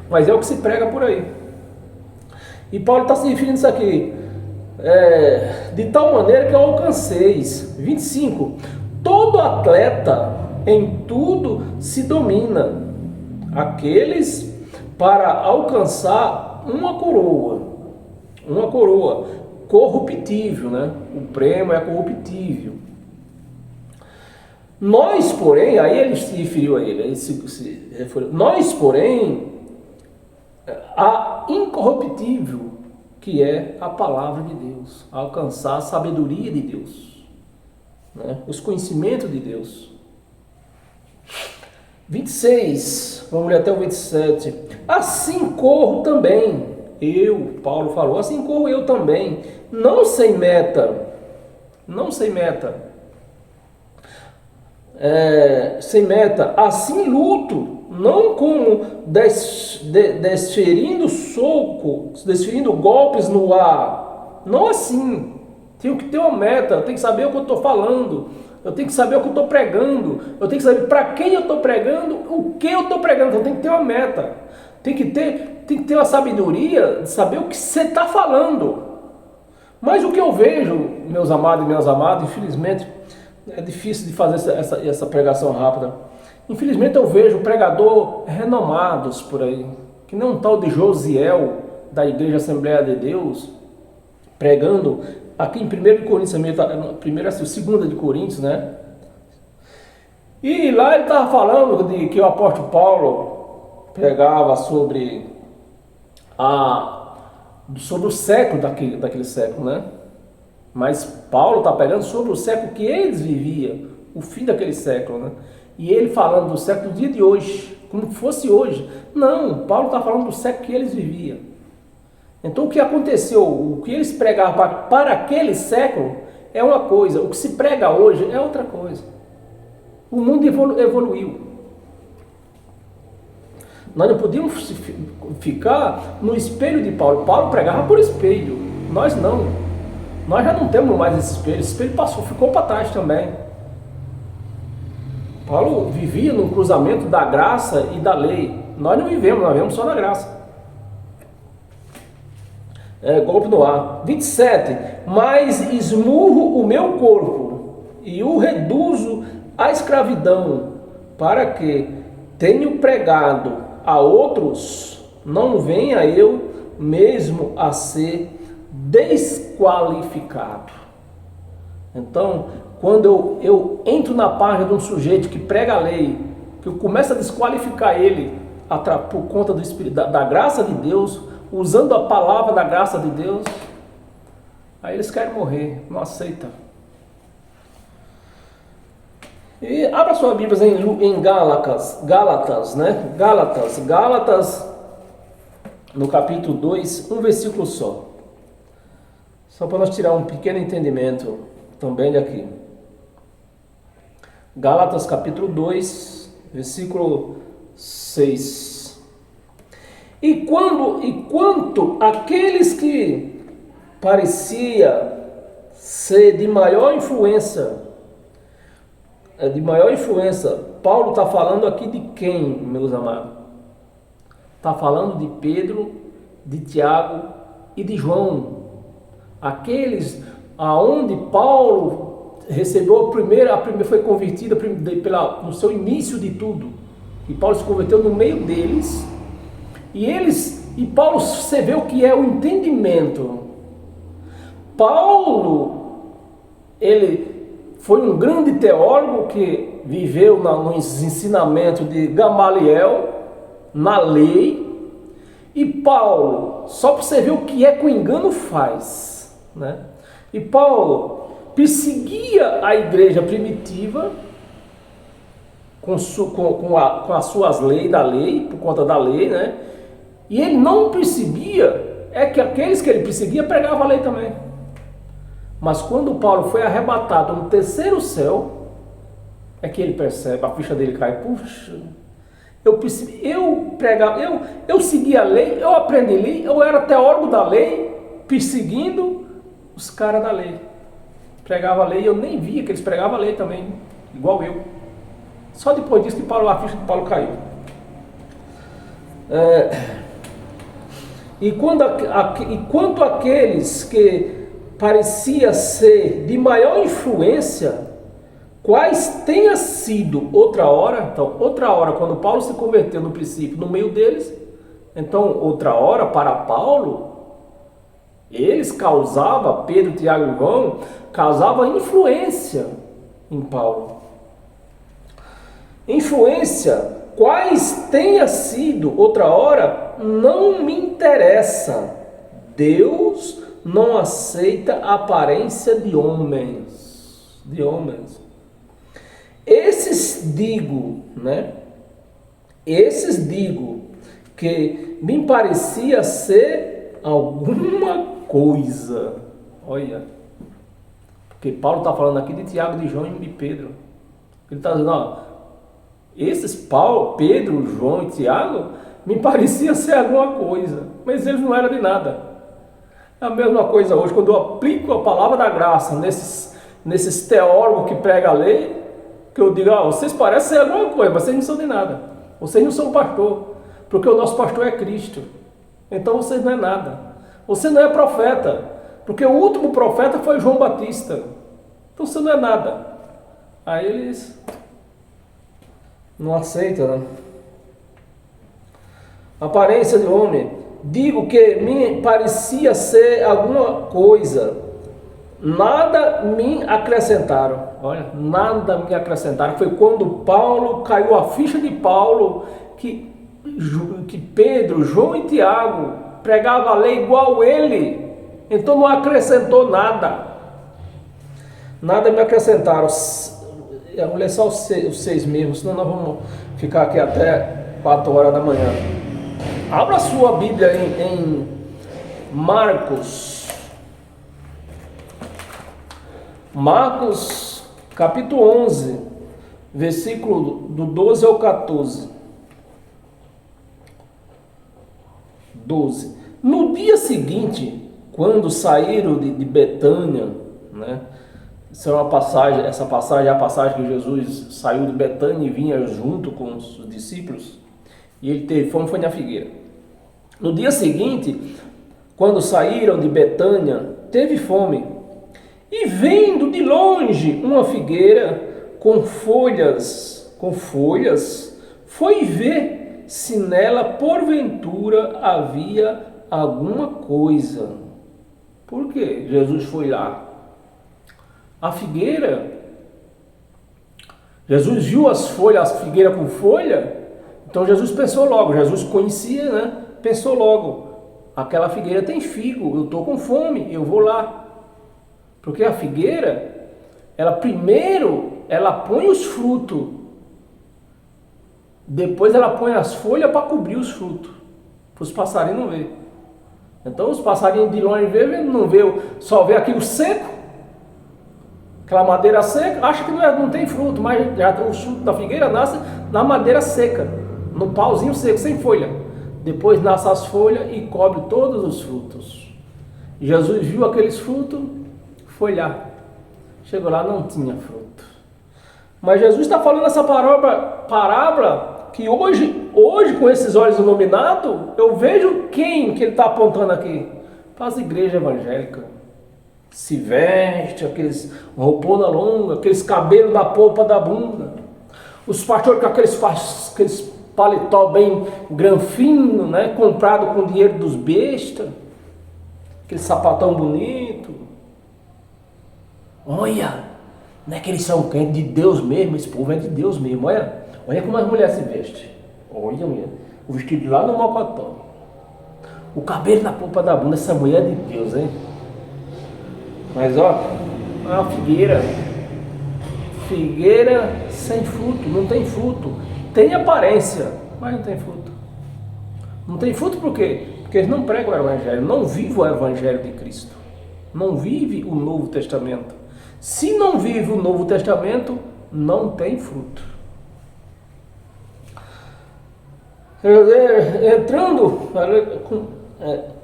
Mas é o que se prega por aí. E Paulo está se referindo isso aqui. De tal maneira que eu alcanceis. 25. Todo atleta em tudo se domina. Aqueles para alcançar uma coroa corruptível, né? O prêmio é corruptível. Nós, porém, aí ele se referiu a ele, nós, porém, a incorruptível, que é a palavra de Deus, alcançar a sabedoria de Deus, né? Os conhecimentos de Deus. 26, vamos ler até o 27. Assim corro também, Paulo falou, assim corro eu também, não sem meta, sem meta, assim luto, não como desferindo golpes no ar, não assim. Tenho que ter uma meta, eu tenho que saber o que eu estou falando, eu tenho que saber o que eu estou pregando, eu tenho que saber para quem eu estou pregando, o que eu estou pregando, então tem que ter uma meta, tem que ter uma sabedoria de saber o que você está falando. Mas o que eu vejo, meus amados e minhas amadas, infelizmente, é difícil de fazer essa pregação rápida. Infelizmente eu vejo pregador renomados por aí, que nem um tal de Josiel, da Igreja Assembleia de Deus, pregando aqui em 1 de Coríntios também, primeiro assim, 2 de Coríntios, né? E lá ele estava falando de que o apóstolo Paulo pregava sobre o século daquele século, né? Mas Paulo está pegando sobre o século que eles viviam, o fim daquele século, né? E ele falando do século do dia de hoje, como fosse hoje. Não, Paulo está falando do século que eles viviam. Então o que aconteceu, o que eles pregavam para aquele século é uma coisa, o que se prega hoje é outra coisa. O mundo evoluiu. Nós não podíamos ficar no espelho de Paulo. Paulo pregava por espelho, nós não. Nós já não temos mais esse espelho. Esse espelho passou, ficou para trás também. Paulo vivia no cruzamento da graça e da lei. Nós não vivemos, nós vivemos só na graça. Golpe no ar. 27. Mas esmurro o meu corpo e o reduzo à escravidão, para que, tenho pregado a outros, não venha eu mesmo a ser desqualificado. Então, quando eu entro na página de um sujeito que prega a lei, que eu começo a desqualificar ele por conta do Espírito, da graça de Deus, usando a palavra da graça de Deus, aí eles querem morrer, não aceitam. E abra sua Bíblia em Gálatas, né? Gálatas, no capítulo 2, um versículo só. Só para nós tirar um pequeno entendimento também daqui. Gálatas capítulo 2, versículo 6. E quanto aqueles que parecia ser de maior influência, Paulo está falando aqui de quem, meus amados? Está falando de Pedro, de Tiago e de João. Aqueles aonde Paulo recebeu foi convertido no seu início de tudo. E Paulo se converteu no meio deles. E Paulo, você vê o que é o entendimento. Paulo, ele foi um grande teólogo que viveu nos ensinamentos de Gamaliel, na lei. E Paulo, só para você ver o que é que o engano faz, né? E Paulo perseguia a igreja primitiva com as suas leis da lei, por conta da lei, né? E ele não percebia que aqueles que ele perseguia pregavam a lei também. Mas quando Paulo foi arrebatado no terceiro céu, é que ele percebe, a ficha dele cai. Puxa, eu segui a lei, eu aprendi lei, eu era teólogo da lei, perseguindo os caras da lei. Pregava a lei, eu nem via que eles pregavam a lei também, igual eu. Só depois disso que a ficha de Paulo caiu. E quanto aqueles que parecia ser de maior influência, quais tenha sido outra hora, então outra hora quando Paulo se converteu no princípio no meio deles, então outra hora para Paulo, eles causavam, Pedro, Tiago e João, causavam influência em Paulo. Influência, quais tenha sido outra hora, não me interessa. Deus não aceita a aparência de homens. Esses digo que me parecia ser alguma coisa. Olha, porque Paulo está falando aqui de Tiago, de João e de Pedro. Ele está dizendo, esses Pedro, João e Tiago me parecia ser alguma coisa, mas eles não eram de nada. É a mesma coisa hoje, quando eu aplico a palavra da graça nesses teólogos que pregam a lei, que eu digo, vocês parecem ser alguma coisa, mas vocês não são de nada. Vocês não são pastor, porque o nosso pastor é Cristo. Então vocês não é nada. Você não é profeta, porque o último profeta foi João Batista. Então você não é nada. Aí eles não aceitam, né? Aparência de homem. Digo que me parecia ser alguma coisa. nada me acrescentaram. Olha, nada me acrescentaram. Foi quando Paulo, caiu a ficha de Paulo, que Pedro, João e Tiago pregavam a lei igual ele. Então não acrescentou nada. Nada me acrescentaram. Eu vou ler só os 6 mesmo, senão nós vamos ficar aqui até 4 horas da manhã. Abra sua Bíblia em Marcos. Marcos, capítulo 11, versículo do 12 ao 14. 12. No dia seguinte, quando saíram de Betânia, né? Essa passagem é a passagem que Jesus saiu de Betânia e vinha junto com os discípulos, e ele teve fome, foi na figueira. No dia seguinte, quando saíram de Betânia, teve fome, e vendo de longe uma figueira com folhas, foi ver se nela porventura havia alguma coisa. Por quê? Jesus foi lá. A figueira, Jesus viu as folhas, a figueira com folha, então Jesus pensou logo, Jesus conhecia, né? Pensou logo, aquela figueira tem figo, eu estou com fome, eu vou lá. Porque a figueira, ela primeiro, ela põe os frutos, depois ela põe as folhas para cobrir os frutos, para os passarinhos não verem. Então os passarinhos de longe não vê, só vê aquilo seco, aquela madeira seca, acha que não tem fruto, mas já o fruto da figueira nasce na madeira seca, no pauzinho seco, sem folha. Depois nasce as folhas e cobre todos os frutos. Jesus viu aqueles frutos, foi lá. Chegou lá, não tinha fruto. Mas Jesus está falando essa parábola que hoje com esses olhos iluminados, eu vejo quem que ele está apontando aqui? Para as igrejas evangélicas. Se veste, aqueles roupona longa, aqueles cabelos na polpa da bunda. Os pastores com aqueles paletó bem granfino, né? Comprado com dinheiro dos bestas. Aquele sapatão bonito. Olha, não é que eles são crentes de Deus mesmo, esse povo é de Deus mesmo. Olha como as mulheres se vestem. Olha, mulher, o vestido lá no mocotó. O cabelo na polpa da bunda, essa mulher é de Deus, hein? Mas ó, a figueira sem fruto, não tem fruto. Tem aparência, mas não tem fruto. Não tem fruto por quê? Porque eles não pregam o Evangelho, não vivem o Evangelho de Cristo. Não vive o Novo Testamento. Se não vive o Novo Testamento, não tem fruto. Entrando,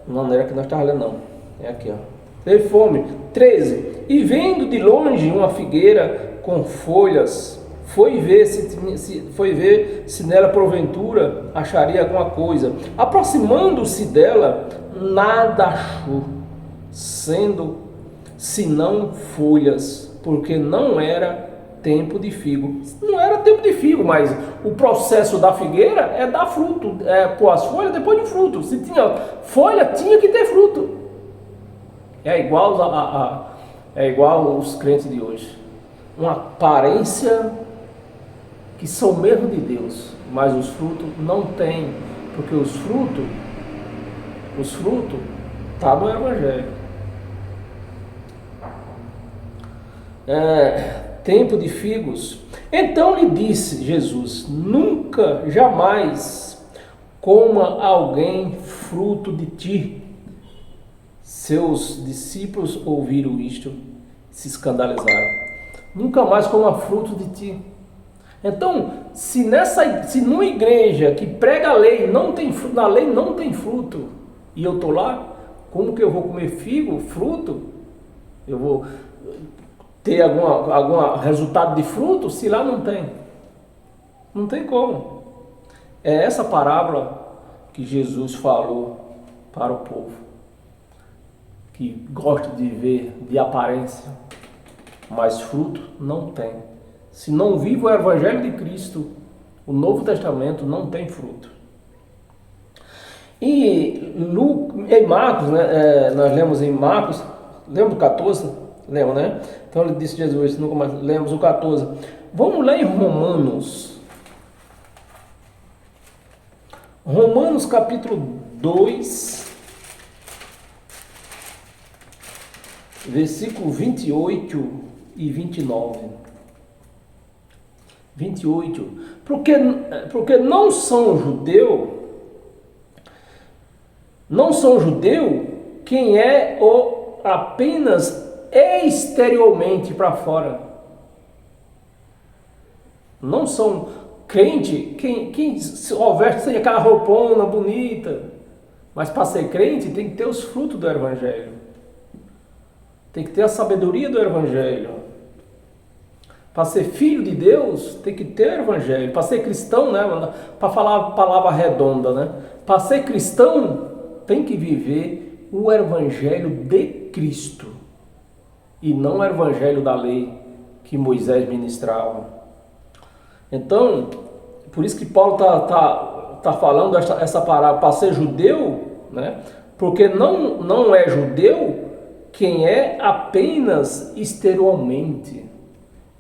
não era que nós estávamos lendo, não. É aqui, ó. Teve fome. 13. E vendo de longe uma figueira com folhas, foi ver se nela porventura acharia alguma coisa. Aproximando-se dela, nada achou, sendo senão folhas, porque não era tempo de figo. Não era tempo de figo, mas o processo da figueira é dar fruto, pôr as folhas depois de fruto. Se tinha folha, tinha que ter fruto. É igual os crentes de hoje. Uma aparência que são mesmo de Deus, mas os frutos não tem, porque os frutos tá no Evangelho. Tempo de figos. Então lhe disse Jesus: nunca, jamais coma alguém fruto de ti. Seus discípulos ouviram isto, se escandalizaram. Nunca mais coma fruto de ti. Então, se numa igreja que prega a lei, na lei não tem fruto, e eu estou lá, como que eu vou comer figo, fruto? Eu vou ter algum resultado de fruto, se lá não tem? Não tem como. É essa parábola que Jesus falou para o povo, que gosta de ver de aparência, mas fruto não tem. Se não vive o Evangelho de Cristo, o Novo Testamento não tem fruto. E em Marcos, né, nós lemos em Marcos, lembra do 14? Lembra, né? Então ele disse Jesus, nunca mais lemos o 14. Vamos ler em Romanos. Romanos capítulo 2, versículo 28 e 29. 28. Porque não são judeu quem é apenas exteriormente para fora. Não são crente quem se veste sem aquela roupona bonita. Mas para ser crente tem que ter os frutos do Evangelho. Tem que ter a sabedoria do Evangelho. Para ser filho de Deus, tem que ter o Evangelho. Para ser cristão, né? Para falar a palavra redonda, né? Para ser cristão, tem que viver o Evangelho de Cristo. E não o Evangelho da lei que Moisés ministrava. Então, por isso que Paulo tá falando essa palavra para ser judeu, né? Porque não é judeu quem é apenas exteriormente.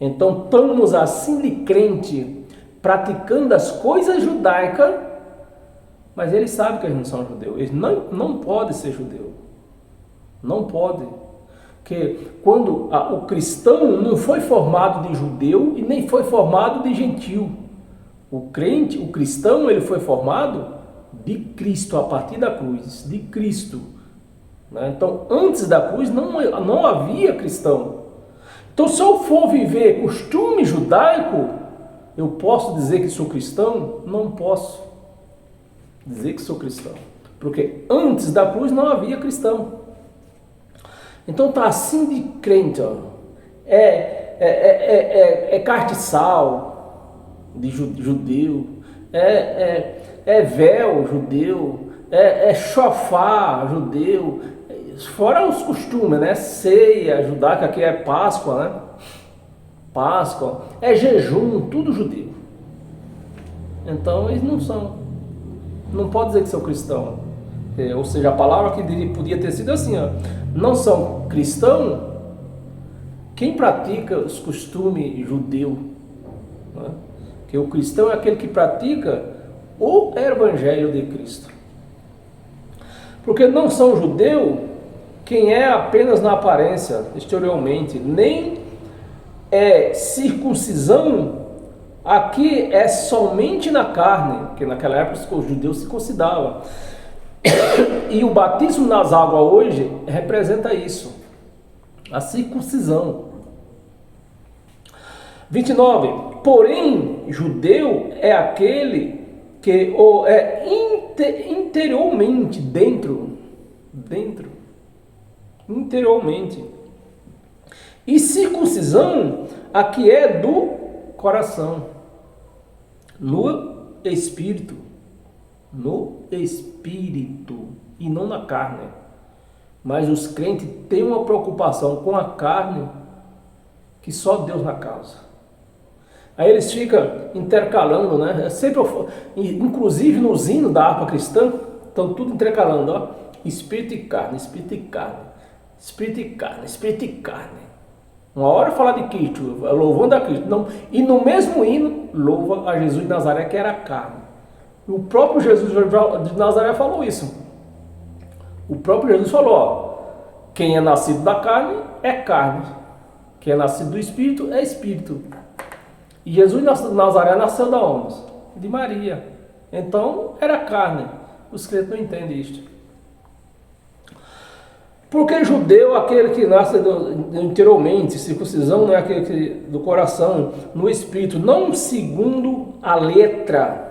Então, estamos assim de crente, praticando as coisas judaicas, mas eles sabem que eles não são judeus. Eles não podem ser judeu. Não podem. Porque quando o cristão não foi formado de judeu e nem foi formado de gentil. O cristão, ele foi formado de Cristo, a partir da cruz, de Cristo. Né? Então, antes da cruz não havia cristão. Então, se eu for viver costume judaico, eu posso dizer que sou cristão? Não posso dizer que sou cristão. Porque antes da cruz não havia cristão. Então tá assim de crente, ó. É castiçal de judeu, é véu judeu, é chofar judeu, fora os costumes, né? Ceia judaica, que é Páscoa, né? Páscoa, é jejum, tudo judeu. Então eles não são. Não pode dizer que são cristãos. Ou seja, a palavra que podia ter sido assim, ó, não são cristãos quem pratica os costumes judeus, né? Que o cristão é aquele que pratica o Evangelho de Cristo. Porque não são judeu quem é apenas na aparência, exteriormente, nem é circuncisão, aqui é somente na carne, porque naquela época os judeus se circuncidavam. E o batismo nas águas hoje representa isso, a circuncisão. 29. Porém, judeu é aquele que é interiormente, dentro, interiormente. E circuncisão aqui é do coração, no espírito e não na carne. Mas os crentes têm uma preocupação com a carne que só Deus na causa. Aí eles ficam intercalando, né? Sempre, inclusive nos hinos da harpa cristã, estão tudo intercalando, ó. Espírito e carne, espírito e carne, espírito e carne, espírito e carne. Uma hora fala de Cristo, louvando a Cristo, não, e no mesmo hino louva a Jesus de Nazaré, que era a carne. O próprio Jesus de Nazaré falou isso. O próprio Jesus falou, ó, quem é nascido da carne é carne, quem é nascido do Espírito é Espírito. E Jesus de Nazaré nasceu da onde? De Maria. Então era carne. Os crentes não entendem isto. Porque judeu, aquele que nasce interiormente, circuncisão não é aquele que, do coração, no espírito, não segundo a letra.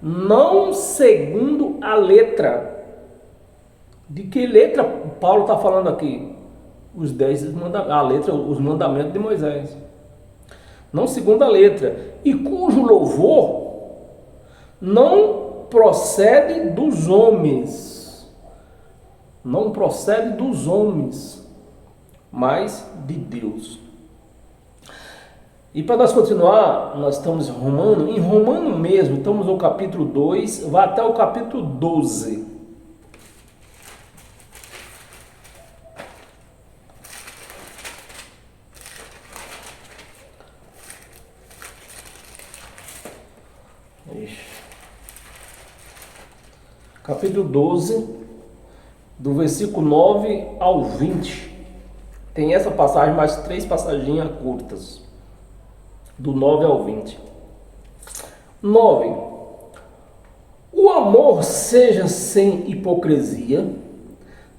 Não segundo a letra. De que letra Paulo está falando aqui? Os 10 mandamentos, a letra, os mandamentos de Moisés. Não segundo a letra. E cujo louvor não procede dos homens. Não procede dos homens, mas de Deus. E para nós continuar, nós estamos em Romano mesmo, estamos no capítulo 2, vai até o capítulo 12. Capítulo 12, do versículo 9 ao 20. Tem essa passagem, mais 3 passaginhas curtas, do 9 ao 20. 9. O amor seja sem hipocrisia,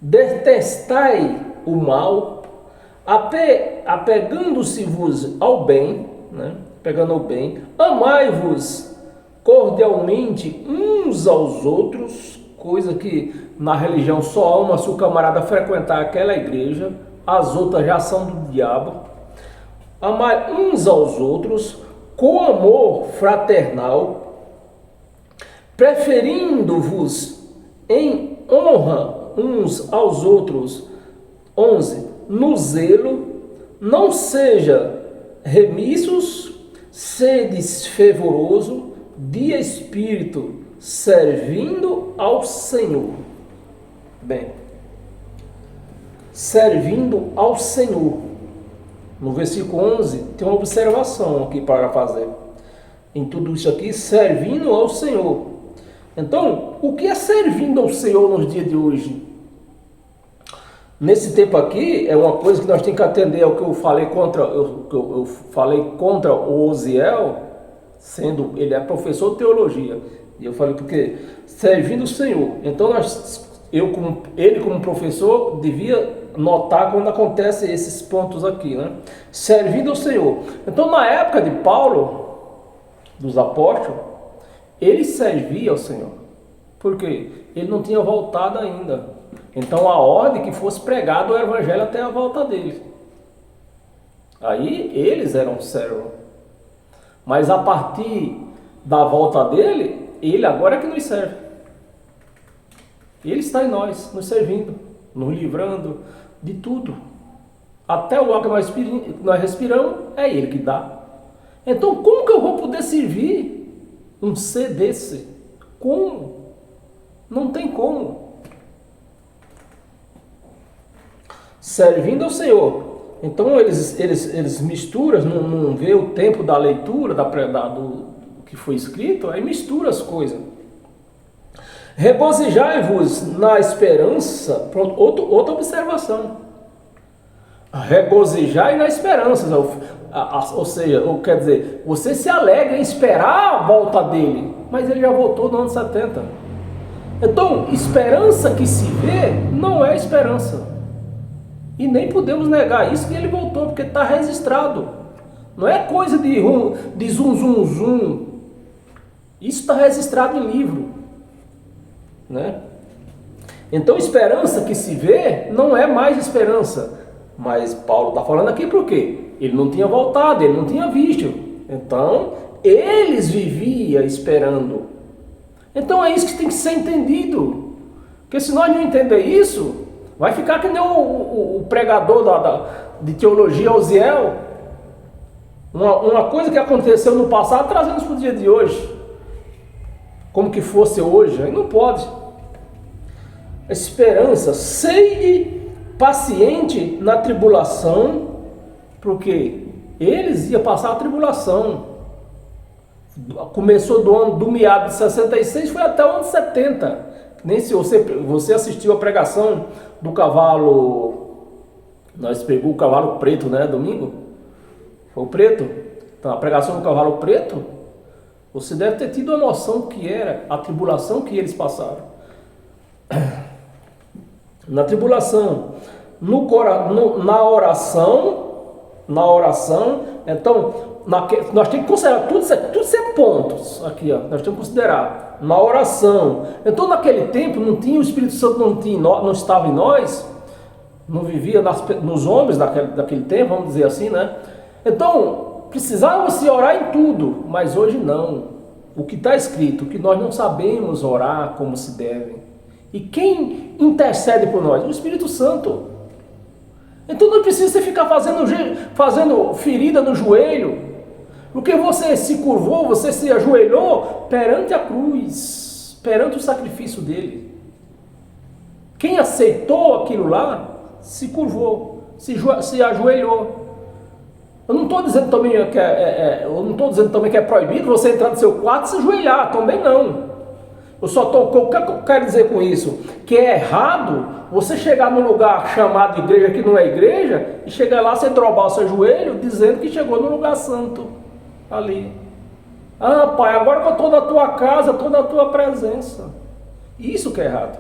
detestai o mal, apegando-se-vos ao bem, né? Pegando ao bem, amai-vos cordialmente uns aos outros, coisa que na religião só ama se o camarada frequentar aquela igreja, as outras já são do diabo. Amai uns aos outros com amor fraternal, preferindo-vos em honra uns aos outros. 11. No zelo, não seja remissos, sedes fervoroso de espírito, servindo ao Senhor. Bem, servindo ao Senhor. No versículo 11 tem uma observação aqui para fazer. Em tudo isso aqui, servindo ao Senhor. Então, o que é servindo ao Senhor nos dias de hoje? Nesse tempo aqui, é uma coisa que nós temos que atender ao que eu falei contra, eu falei contra o Osiel, sendo ele é professor de teologia. E eu falei porque servindo o Senhor. Então ele como professor devia notar quando acontecem esses pontos aqui, né? Servindo ao Senhor. Então na época de Paulo, dos apóstolos, ele servia ao Senhor. Por quê? Ele não tinha voltado ainda. Então a ordem que fosse pregado o evangelho até a volta dele. Aí eles eram servos. Mas a partir da volta dele, ele agora é que nos serve. Ele está em nós, nos servindo, nos livrando de tudo. Até o ar que nós respiramos, é ele que dá. Então como que eu vou poder servir um ser desse? Como? Não tem como. Servindo ao Senhor. Então eles misturam, não vê o tempo da leitura, do que foi escrito, aí mistura as coisas. Regozijai-vos na esperança. Pronto, outra observação. Regozijai na esperança. Ou seja, quer dizer, você se alegra em esperar a volta dele, mas ele já voltou no ano 70. Então, esperança que se vê não é esperança. E nem podemos negar isso que ele voltou, porque está registrado. Não é coisa de zum, zum, zum. Isso está registrado em livro. Né? Então, esperança que se vê não é mais esperança. Mas Paulo está falando aqui por quê? Ele não tinha voltado, ele não tinha visto. Então, eles viviam esperando. Então, é isso que tem que ser entendido. Porque se nós não entender isso, vai ficar que nem o pregador de teologia, Osiel. Uma coisa que aconteceu no passado, trazendo para o dia de hoje. Como que fosse hoje, aí não pode. Esperança, sede paciente na tribulação, porque eles iam passar a tribulação. Começou do meado de 66, foi até o ano 70. Nem se você assistiu a pregação do cavalo, nós pegou o cavalo preto, né, domingo? Foi o preto? Então a pregação do cavalo preto, você deve ter tido a noção que era a tribulação que eles passaram. Na tribulação, na oração, então nós temos que considerar tudo isso é pontos aqui, ó, nós temos que considerar na oração. Então naquele tempo não tinha o Espírito Santo, não estava em nós, não vivia nos homens daquele tempo, vamos dizer assim, né? Então precisava se orar em tudo, mas hoje não. O que está escrito, que nós não sabemos orar como se deve. E quem intercede por nós? O Espírito Santo. Então não precisa ficar fazendo ferida no joelho, porque você se curvou, você se ajoelhou perante a cruz, perante o sacrifício dele. Quem aceitou aquilo lá, se curvou, se ajoelhou. Eu não estou dizendo também eu não estou dizendo também que é proibido você entrar no seu quarto e se ajoelhar, também não. O que eu quero dizer com isso? Que é errado você chegar num lugar chamado igreja que não é igreja e chegar lá, você drobar o seu joelho dizendo que chegou no lugar santo ali. Ah, pai, agora que eu estou na tua casa, estou na tua presença. Isso que é errado.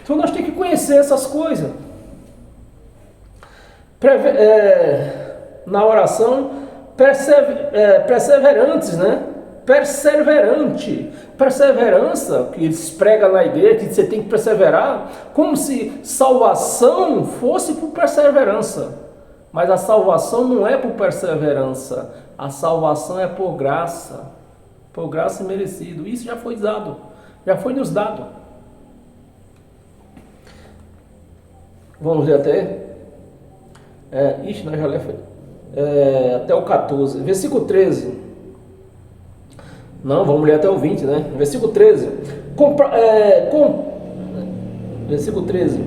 Então nós temos que conhecer essas coisas. Na oração, perseverantes, né? Perseverança, que eles pregam na igreja, que você tem que perseverar, como se salvação fosse por perseverança. Mas a salvação não é por perseverança, a salvação é por graça e merecido. Isso já foi dado, já foi nos dado. Vamos ler nós já lemos até o 14, versículo 13. Não, vamos ler até o 20, né? Versículo 13. Versículo 13.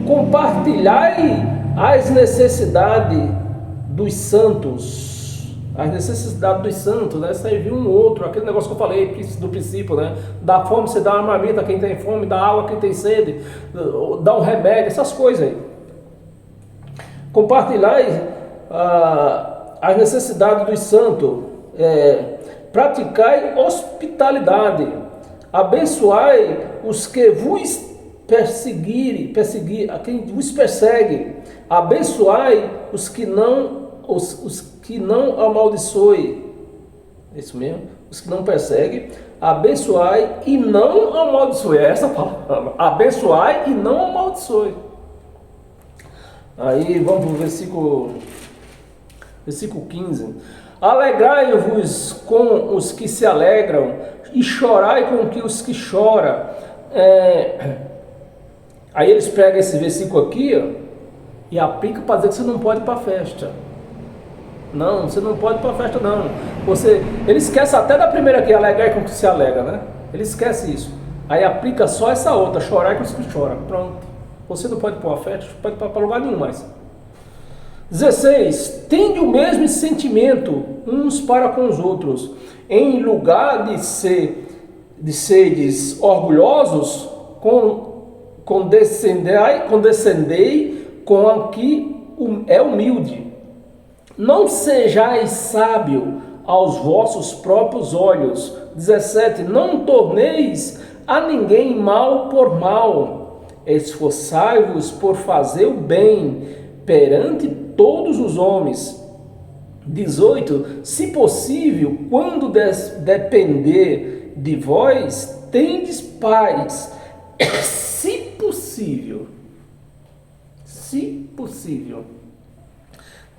Compartilhai as necessidades dos santos. As necessidades dos santos, né? Servir um outro. Aquele negócio que eu falei do princípio, né? Dá fome, você dá uma marmita a quem tem fome, dá água a quem tem sede, dá um remédio, essas coisas aí. Compartilhai as necessidades dos santos. Praticai hospitalidade, abençoai os que vos perseguirem, a quem vos persegue, abençoai os que não amaldiçoem, isso mesmo, os que não perseguem, abençoai e não amaldiçoe, essa palavra, abençoai e não amaldiçoe. Aí vamos para o versículo 15. Alegrai-vos com os que se alegram e chorai com os que choram. Aí eles pegam esse versículo aqui, ó, e aplicam para dizer que você não pode ir para a festa. Não, você não pode ir para a festa não. Ele esquece até da primeira aqui, alegrai com os que se alegra, né? Ele esquece isso. Aí aplica só essa outra, chorai com os que choram. Pronto. Você não pode ir para uma festa, não pode ir para lugar nenhum mais. 16. Tende o mesmo sentimento uns para com os outros. Em lugar de seres orgulhosos, condescendei com a que é humilde. Não sejais sábio aos vossos próprios olhos. 17. Não torneis a ninguém mal por mal. Esforçai-vos por fazer o bem perante todos os homens. 18. Se possível, quando depender de vós, tendes paz. Se possível,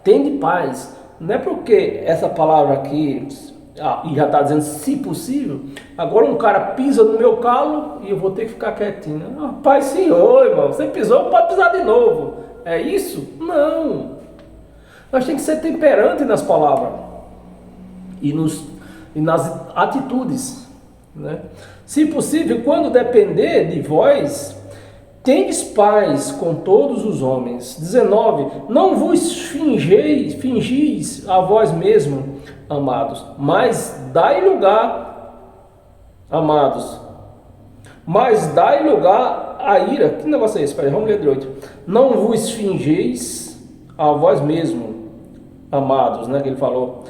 tende paz. Não é porque essa palavra aqui, e já está dizendo se possível, agora um cara pisa no meu calo e eu vou ter que ficar quietinho. Paz, senhor, irmão, você pisou, pode pisar de novo. É isso? Não. Nós temos que ser temperante nas palavras e nas atitudes, né? Se possível, quando depender de vós, tendes paz com todos os homens. 19. Não vos fingis a vós mesmos, amados, mas dai lugar, amados, mas dai lugar à ira. Que negócio é esse? Peraí, vamos ler direito. Não vos fingeis a vós mesmos, amados, né, que ele falou,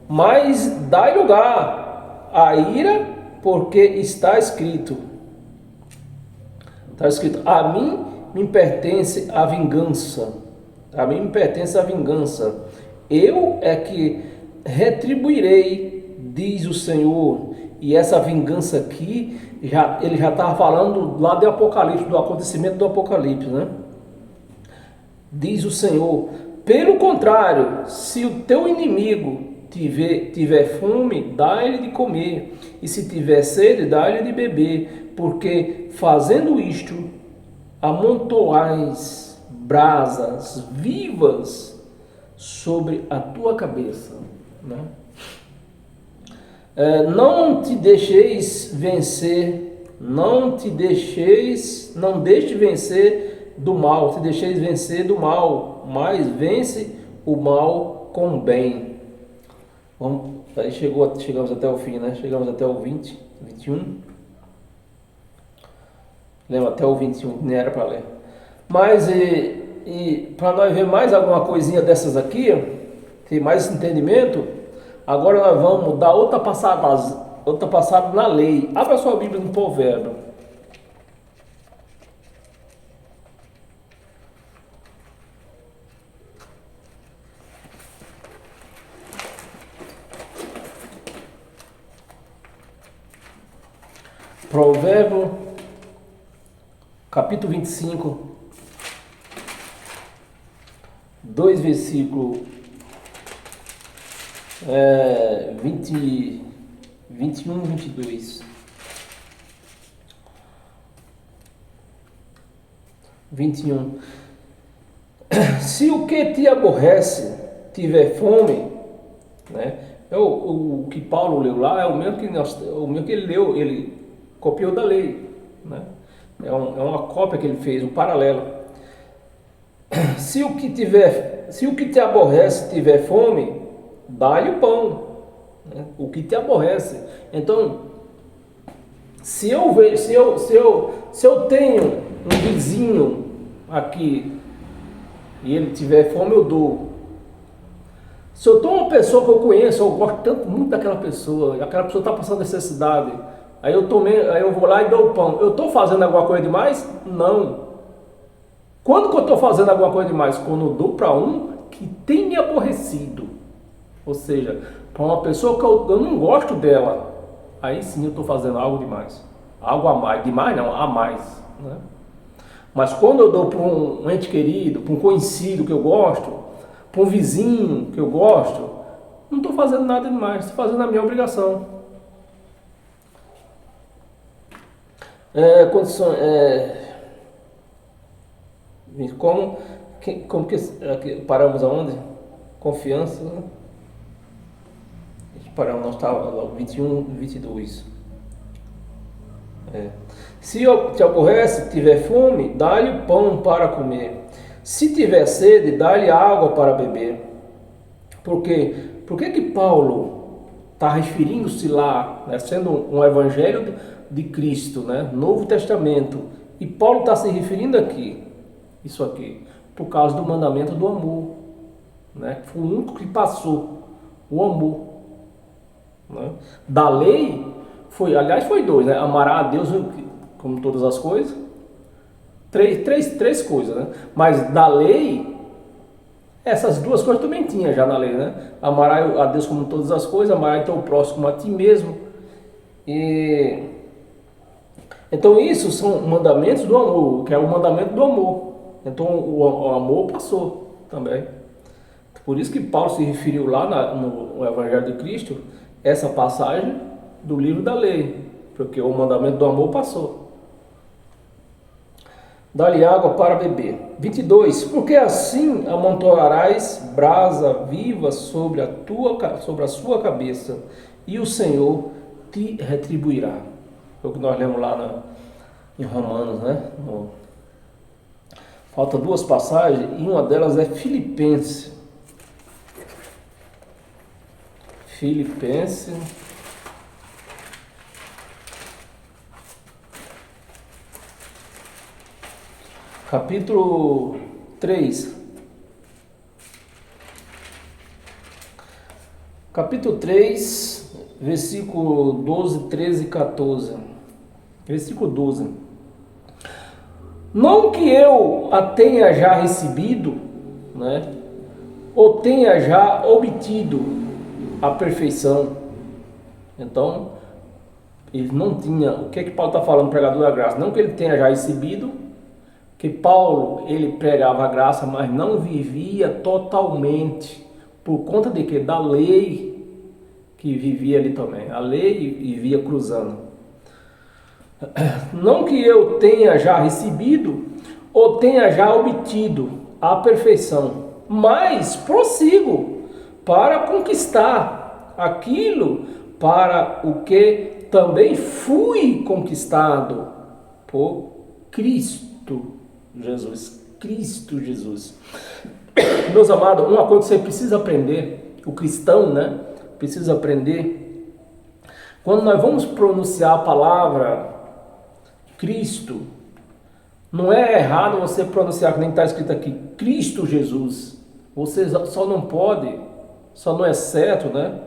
mas dai lugar à ira, porque está escrito, a mim me pertence a vingança, eu é que retribuirei, diz o Senhor. E essa vingança aqui, ele já estava falando lá do Apocalipse, do acontecimento do Apocalipse, né? Diz o Senhor: pelo contrário, se o teu inimigo tiver fome, dá-lhe de comer, e se tiver sede, dá-lhe de beber, porque fazendo isto, amontoais brasas vivas sobre a tua cabeça, né? Não deixe vencer do mal, mas vence o mal com bem. Vamos, aí chegamos até o fim, né? Chegamos até o 20, 21. Lembra, até o 21, nem era para ler. Mas e para nós ver mais alguma coisinha dessas aqui, ter mais entendimento, agora nós vamos dar outra passada na lei. Abra a sua Bíblia no Provérbio. Provérbio, capítulo 25, 2 versículos 20, 21 e 22. 21. Se o que te aborrece tiver fome, né? O que Paulo leu lá é o mesmo que ele leu, ele copiou da lei, né? É uma cópia que ele fez, um paralelo. Se o que te aborrece tiver fome, dá-lhe o pão, né? O que te aborrece. Então, se eu tenho um vizinho aqui e ele tiver fome, eu dou. Se eu tô uma pessoa que eu conheço, eu gosto tanto muito daquela pessoa, e aquela pessoa está passando necessidade, aí eu vou lá e dou o pão. Eu estou fazendo alguma coisa demais? Não. Quando que eu estou fazendo alguma coisa demais? Quando eu dou para um que tem me aborrecido. Ou seja, para uma pessoa que eu não gosto dela, aí sim eu estou fazendo algo demais. Algo a mais. Demais não, a mais, né? Mas quando eu dou para um ente querido, para um conhecido que eu gosto, para um vizinho que eu gosto, não estou fazendo nada demais, estou fazendo a minha obrigação. Como que paramos aonde? Confiança, né? Paramos, nós estávamos 21, 22. Se te aborrece, tiver fome, dá-lhe pão para comer. Se tiver sede, dá-lhe água para beber. Por quê? Por que Paulo está referindo-se lá, né, sendo um evangelho de Cristo, né, Novo Testamento, e Paulo está se referindo aqui, isso aqui, por causa do mandamento do amor, né, foi o único que passou, o amor, né? Da lei, foi dois, né, amará a Deus como todas as coisas, três coisas, né, mas da lei, essas duas coisas também tinha já na lei, né? Amará a Deus como todas as coisas, amará então o próximo como a ti mesmo. Então isso são mandamentos do amor, que é o mandamento do amor. Então o amor passou também. Por isso que Paulo se referiu lá no Evangelho de Cristo, essa passagem do livro da lei, porque o mandamento do amor passou. Dá-lhe água para beber. 22. Porque assim amontoarás brasa viva sobre a sua cabeça, e o Senhor te retribuirá. É o que nós lemos lá em Romanos, né? Falta duas passagens, e uma delas é Filipenses. Capítulo 3. Capítulo 3, versículo 12, 13 e 14. Versículo 12. Não que eu a tenha já recebido, né, ou tenha já obtido a perfeição. Então, ele não tinha. O que Paulo está falando, pregador da graça? Não que ele tenha já recebido, que Paulo, ele pregava a graça, mas não vivia totalmente, por conta de que? Da lei que vivia ali também, a lei vivia cruzando. Não que eu tenha já recebido, ou tenha já obtido a perfeição, mas prossigo para conquistar aquilo para o que também fui conquistado por Cristo Jesus. Meus amados, uma coisa que você precisa aprender, o cristão, né, precisa aprender, quando nós vamos pronunciar a palavra Cristo, não é errado você pronunciar, que nem está escrito aqui, Cristo Jesus. Você só não pode, só não é certo, né,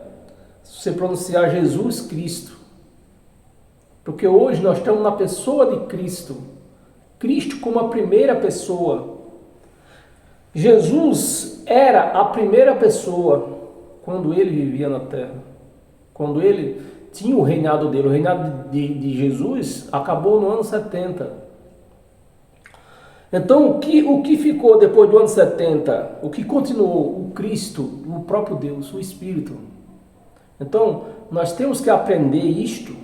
você pronunciar Jesus Cristo. Porque hoje nós estamos na pessoa de Cristo. Cristo como a primeira pessoa. Jesus era a primeira pessoa quando ele vivia na terra. Quando ele tinha o reinado dele. O reinado de Jesus acabou no ano 70. Então, o que ficou depois do ano 70? O que continuou? O Cristo, o próprio Deus, o Espírito. Então, nós temos que aprender isto,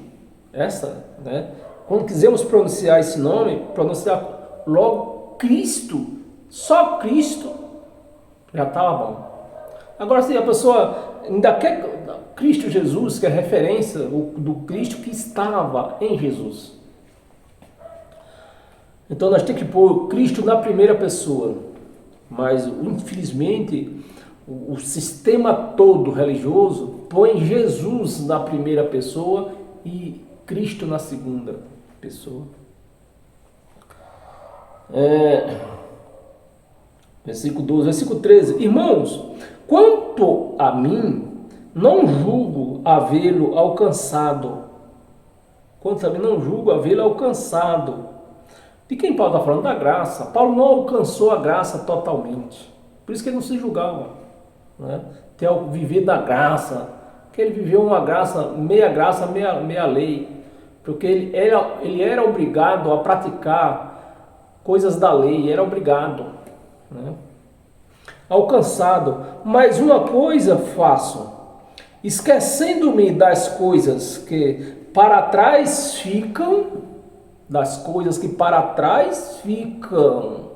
né? Quando quisermos pronunciar esse nome, pronunciar logo Cristo. Só Cristo já estava bom. Agora, se a pessoa ainda quer Cristo Jesus, que é referência do Cristo que estava em Jesus. Então nós temos que pôr Cristo na primeira pessoa. Mas, infelizmente, o sistema todo religioso põe Jesus na primeira pessoa e Cristo na segunda pessoa. Versículo 12, versículo 13. Irmãos, quanto a mim, não julgo havê-lo alcançado. Quanto a mim, não julgo havê-lo alcançado. De quem Paulo está falando? Da graça. Paulo não alcançou a graça totalmente. Por isso que ele não se julgava. Né? Tem o viver da graça. Que ele viveu uma graça, meia lei. Porque ele era obrigado a praticar coisas da lei. Era obrigado. Né? Alcançado. Mas uma coisa faço. Esquecendo-me das coisas que para trás ficam. Das coisas que para trás ficam.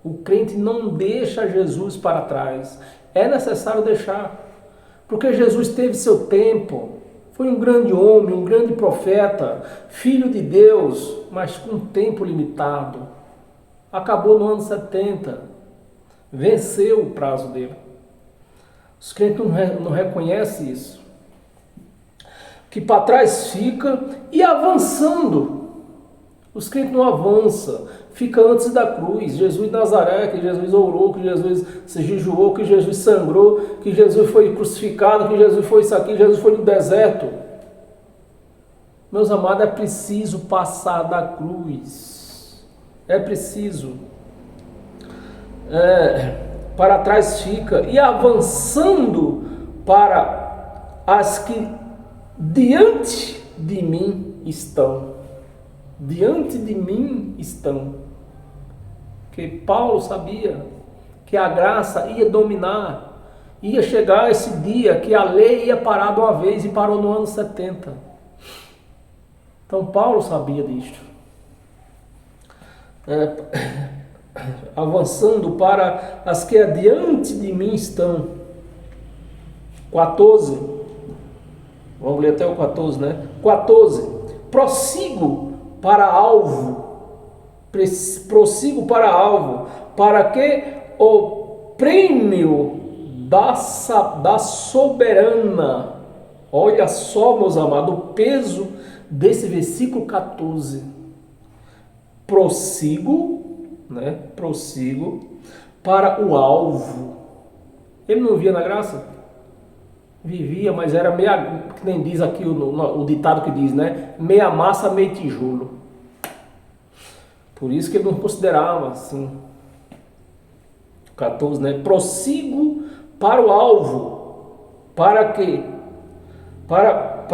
O crente não deixa Jesus para trás. É necessário deixar. Porque Jesus teve seu tempo. Foi um grande homem, um grande profeta, filho de Deus, mas com tempo limitado. Acabou no ano 70. Venceu o prazo dele. Os crentes não reconhecem isso. Que para trás fica e avançando. Os crentes não avançam, fica antes da cruz. Jesus de Nazaré, que Jesus orou, que Jesus se jejuou, que Jesus sangrou, que Jesus foi crucificado, que Jesus foi isso aqui, Jesus foi no deserto. Meus amados, é preciso passar da cruz. É preciso. Para trás fica e avançando para as que diante de mim estão. Diante de mim estão. Que Paulo sabia que a graça ia dominar, ia chegar esse dia que a lei ia parar de uma vez e parou no ano 70. Então Paulo sabia disto. Avançando para as que adiante de mim estão. 14. Vamos ler até o 14, né? 14. Prossigo para alvo, para que o prêmio da soberana, olha só, meus amados, o peso desse versículo 14, prossigo para o alvo. Ele não via na graça? Vivia, mas era meia, que nem diz aqui o ditado que diz, né? Meia massa, meio tijolo. Por isso que ele não considerava assim. 14, né? Prossigo para o alvo. Para quê? Para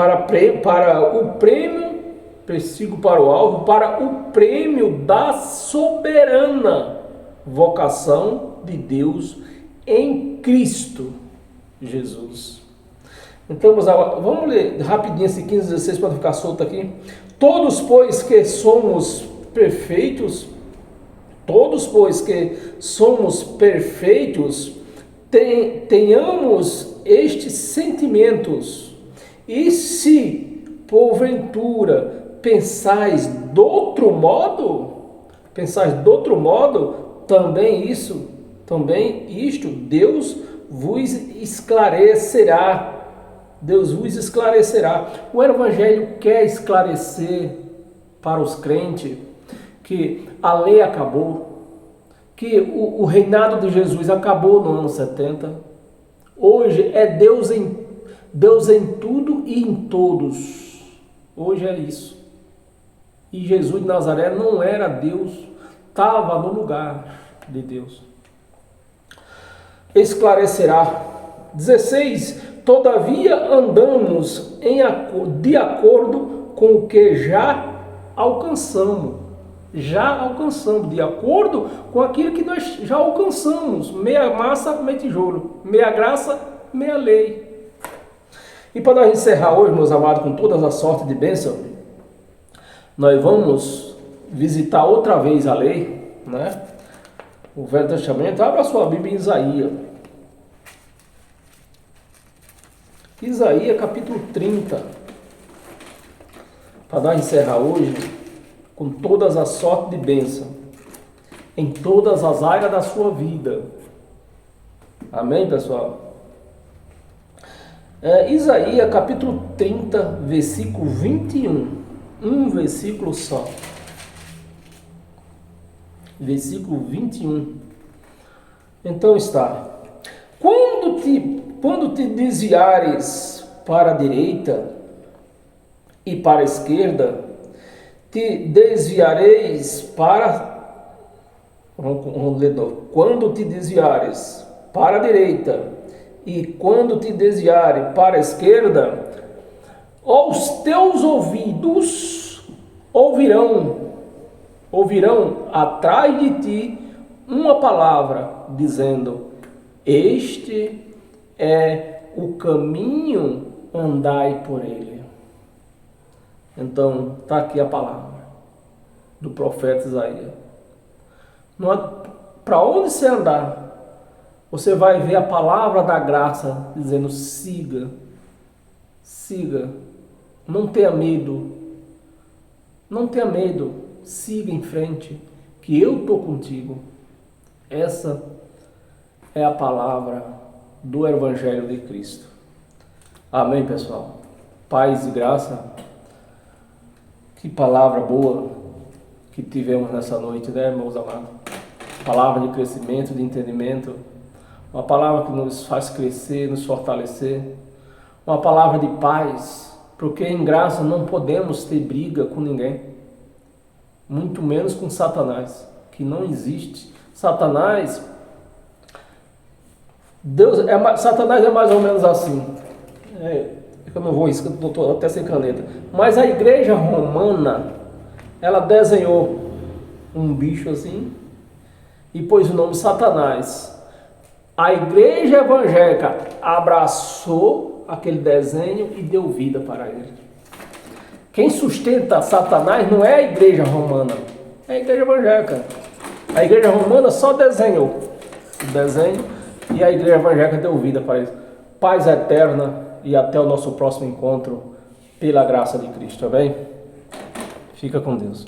o prêmio, prossigo para o alvo, para o prêmio da soberana vocação de Deus em Cristo Jesus. Então, vamos ler rapidinho esse 15, 16 para não ficar solto aqui. Todos, pois, que somos perfeitos, tenhamos estes sentimentos. E se, porventura, pensais de outro modo, também isso também isto Deus vos esclarecerá. Deus vos esclarecerá. O Evangelho quer esclarecer para os crentes que a lei acabou, que o reinado de Jesus acabou no ano 70. Hoje é Deus em tudo e em todos. Hoje é isso. E Jesus de Nazaré não era Deus, estava no lugar de Deus. Esclarecerá. 16. Todavia andamos de acordo com o que já alcançamos. Já alcançamos, de acordo com aquilo que nós já alcançamos. Meia massa, meio tijolo. Meia graça, meia lei. E para nós encerrar hoje, meus amados, com todas as sortes de bênção, nós vamos visitar outra vez a lei, né? O Velho Testamento. Abra a sua Bíblia em Isaías. Isaías capítulo 30. Para nós encerrar hoje com todas as sortes de bênção em todas as áreas da sua vida. Amém, pessoal? Isaías capítulo 30, versículo 21. Um versículo só. Versículo 21. Então está: Quando te desviares para a direita e para a esquerda, te desviareis para... Vamos ler de novo. Quando te desviares para a direita e quando te desviares para a esquerda, os teus ouvidos ouvirão atrás de ti uma palavra dizendo: este é o caminho, andai por ele. Então, está aqui a palavra do profeta Isaías. Para onde você andar, você vai ver a palavra da graça dizendo: siga, siga, não tenha medo, não tenha medo, siga em frente, que eu estou contigo. Essa é a palavra do Evangelho de Cristo. Amém, pessoal? Paz e graça. Que palavra boa que tivemos nessa noite, né, meus amados? Palavra de crescimento, de entendimento. Uma palavra que nos faz crescer, nos fortalecer. Uma palavra de paz, porque em graça não podemos ter briga com ninguém. Muito menos com Satanás, que não existe. Satanás é mais ou menos assim. Eu não vou isso, eu estou até sem caneta. Mas a igreja romana, ela desenhou um bicho assim e pôs o nome Satanás. A igreja evangélica abraçou aquele desenho e deu vida para ele. Quem sustenta Satanás não é a igreja romana, é a igreja evangélica. A igreja romana só desenhou o desenho e a igreja evangélica deu vida para ele. Paz eterna e até o nosso próximo encontro, pela graça de Cristo, amém? Fica com Deus.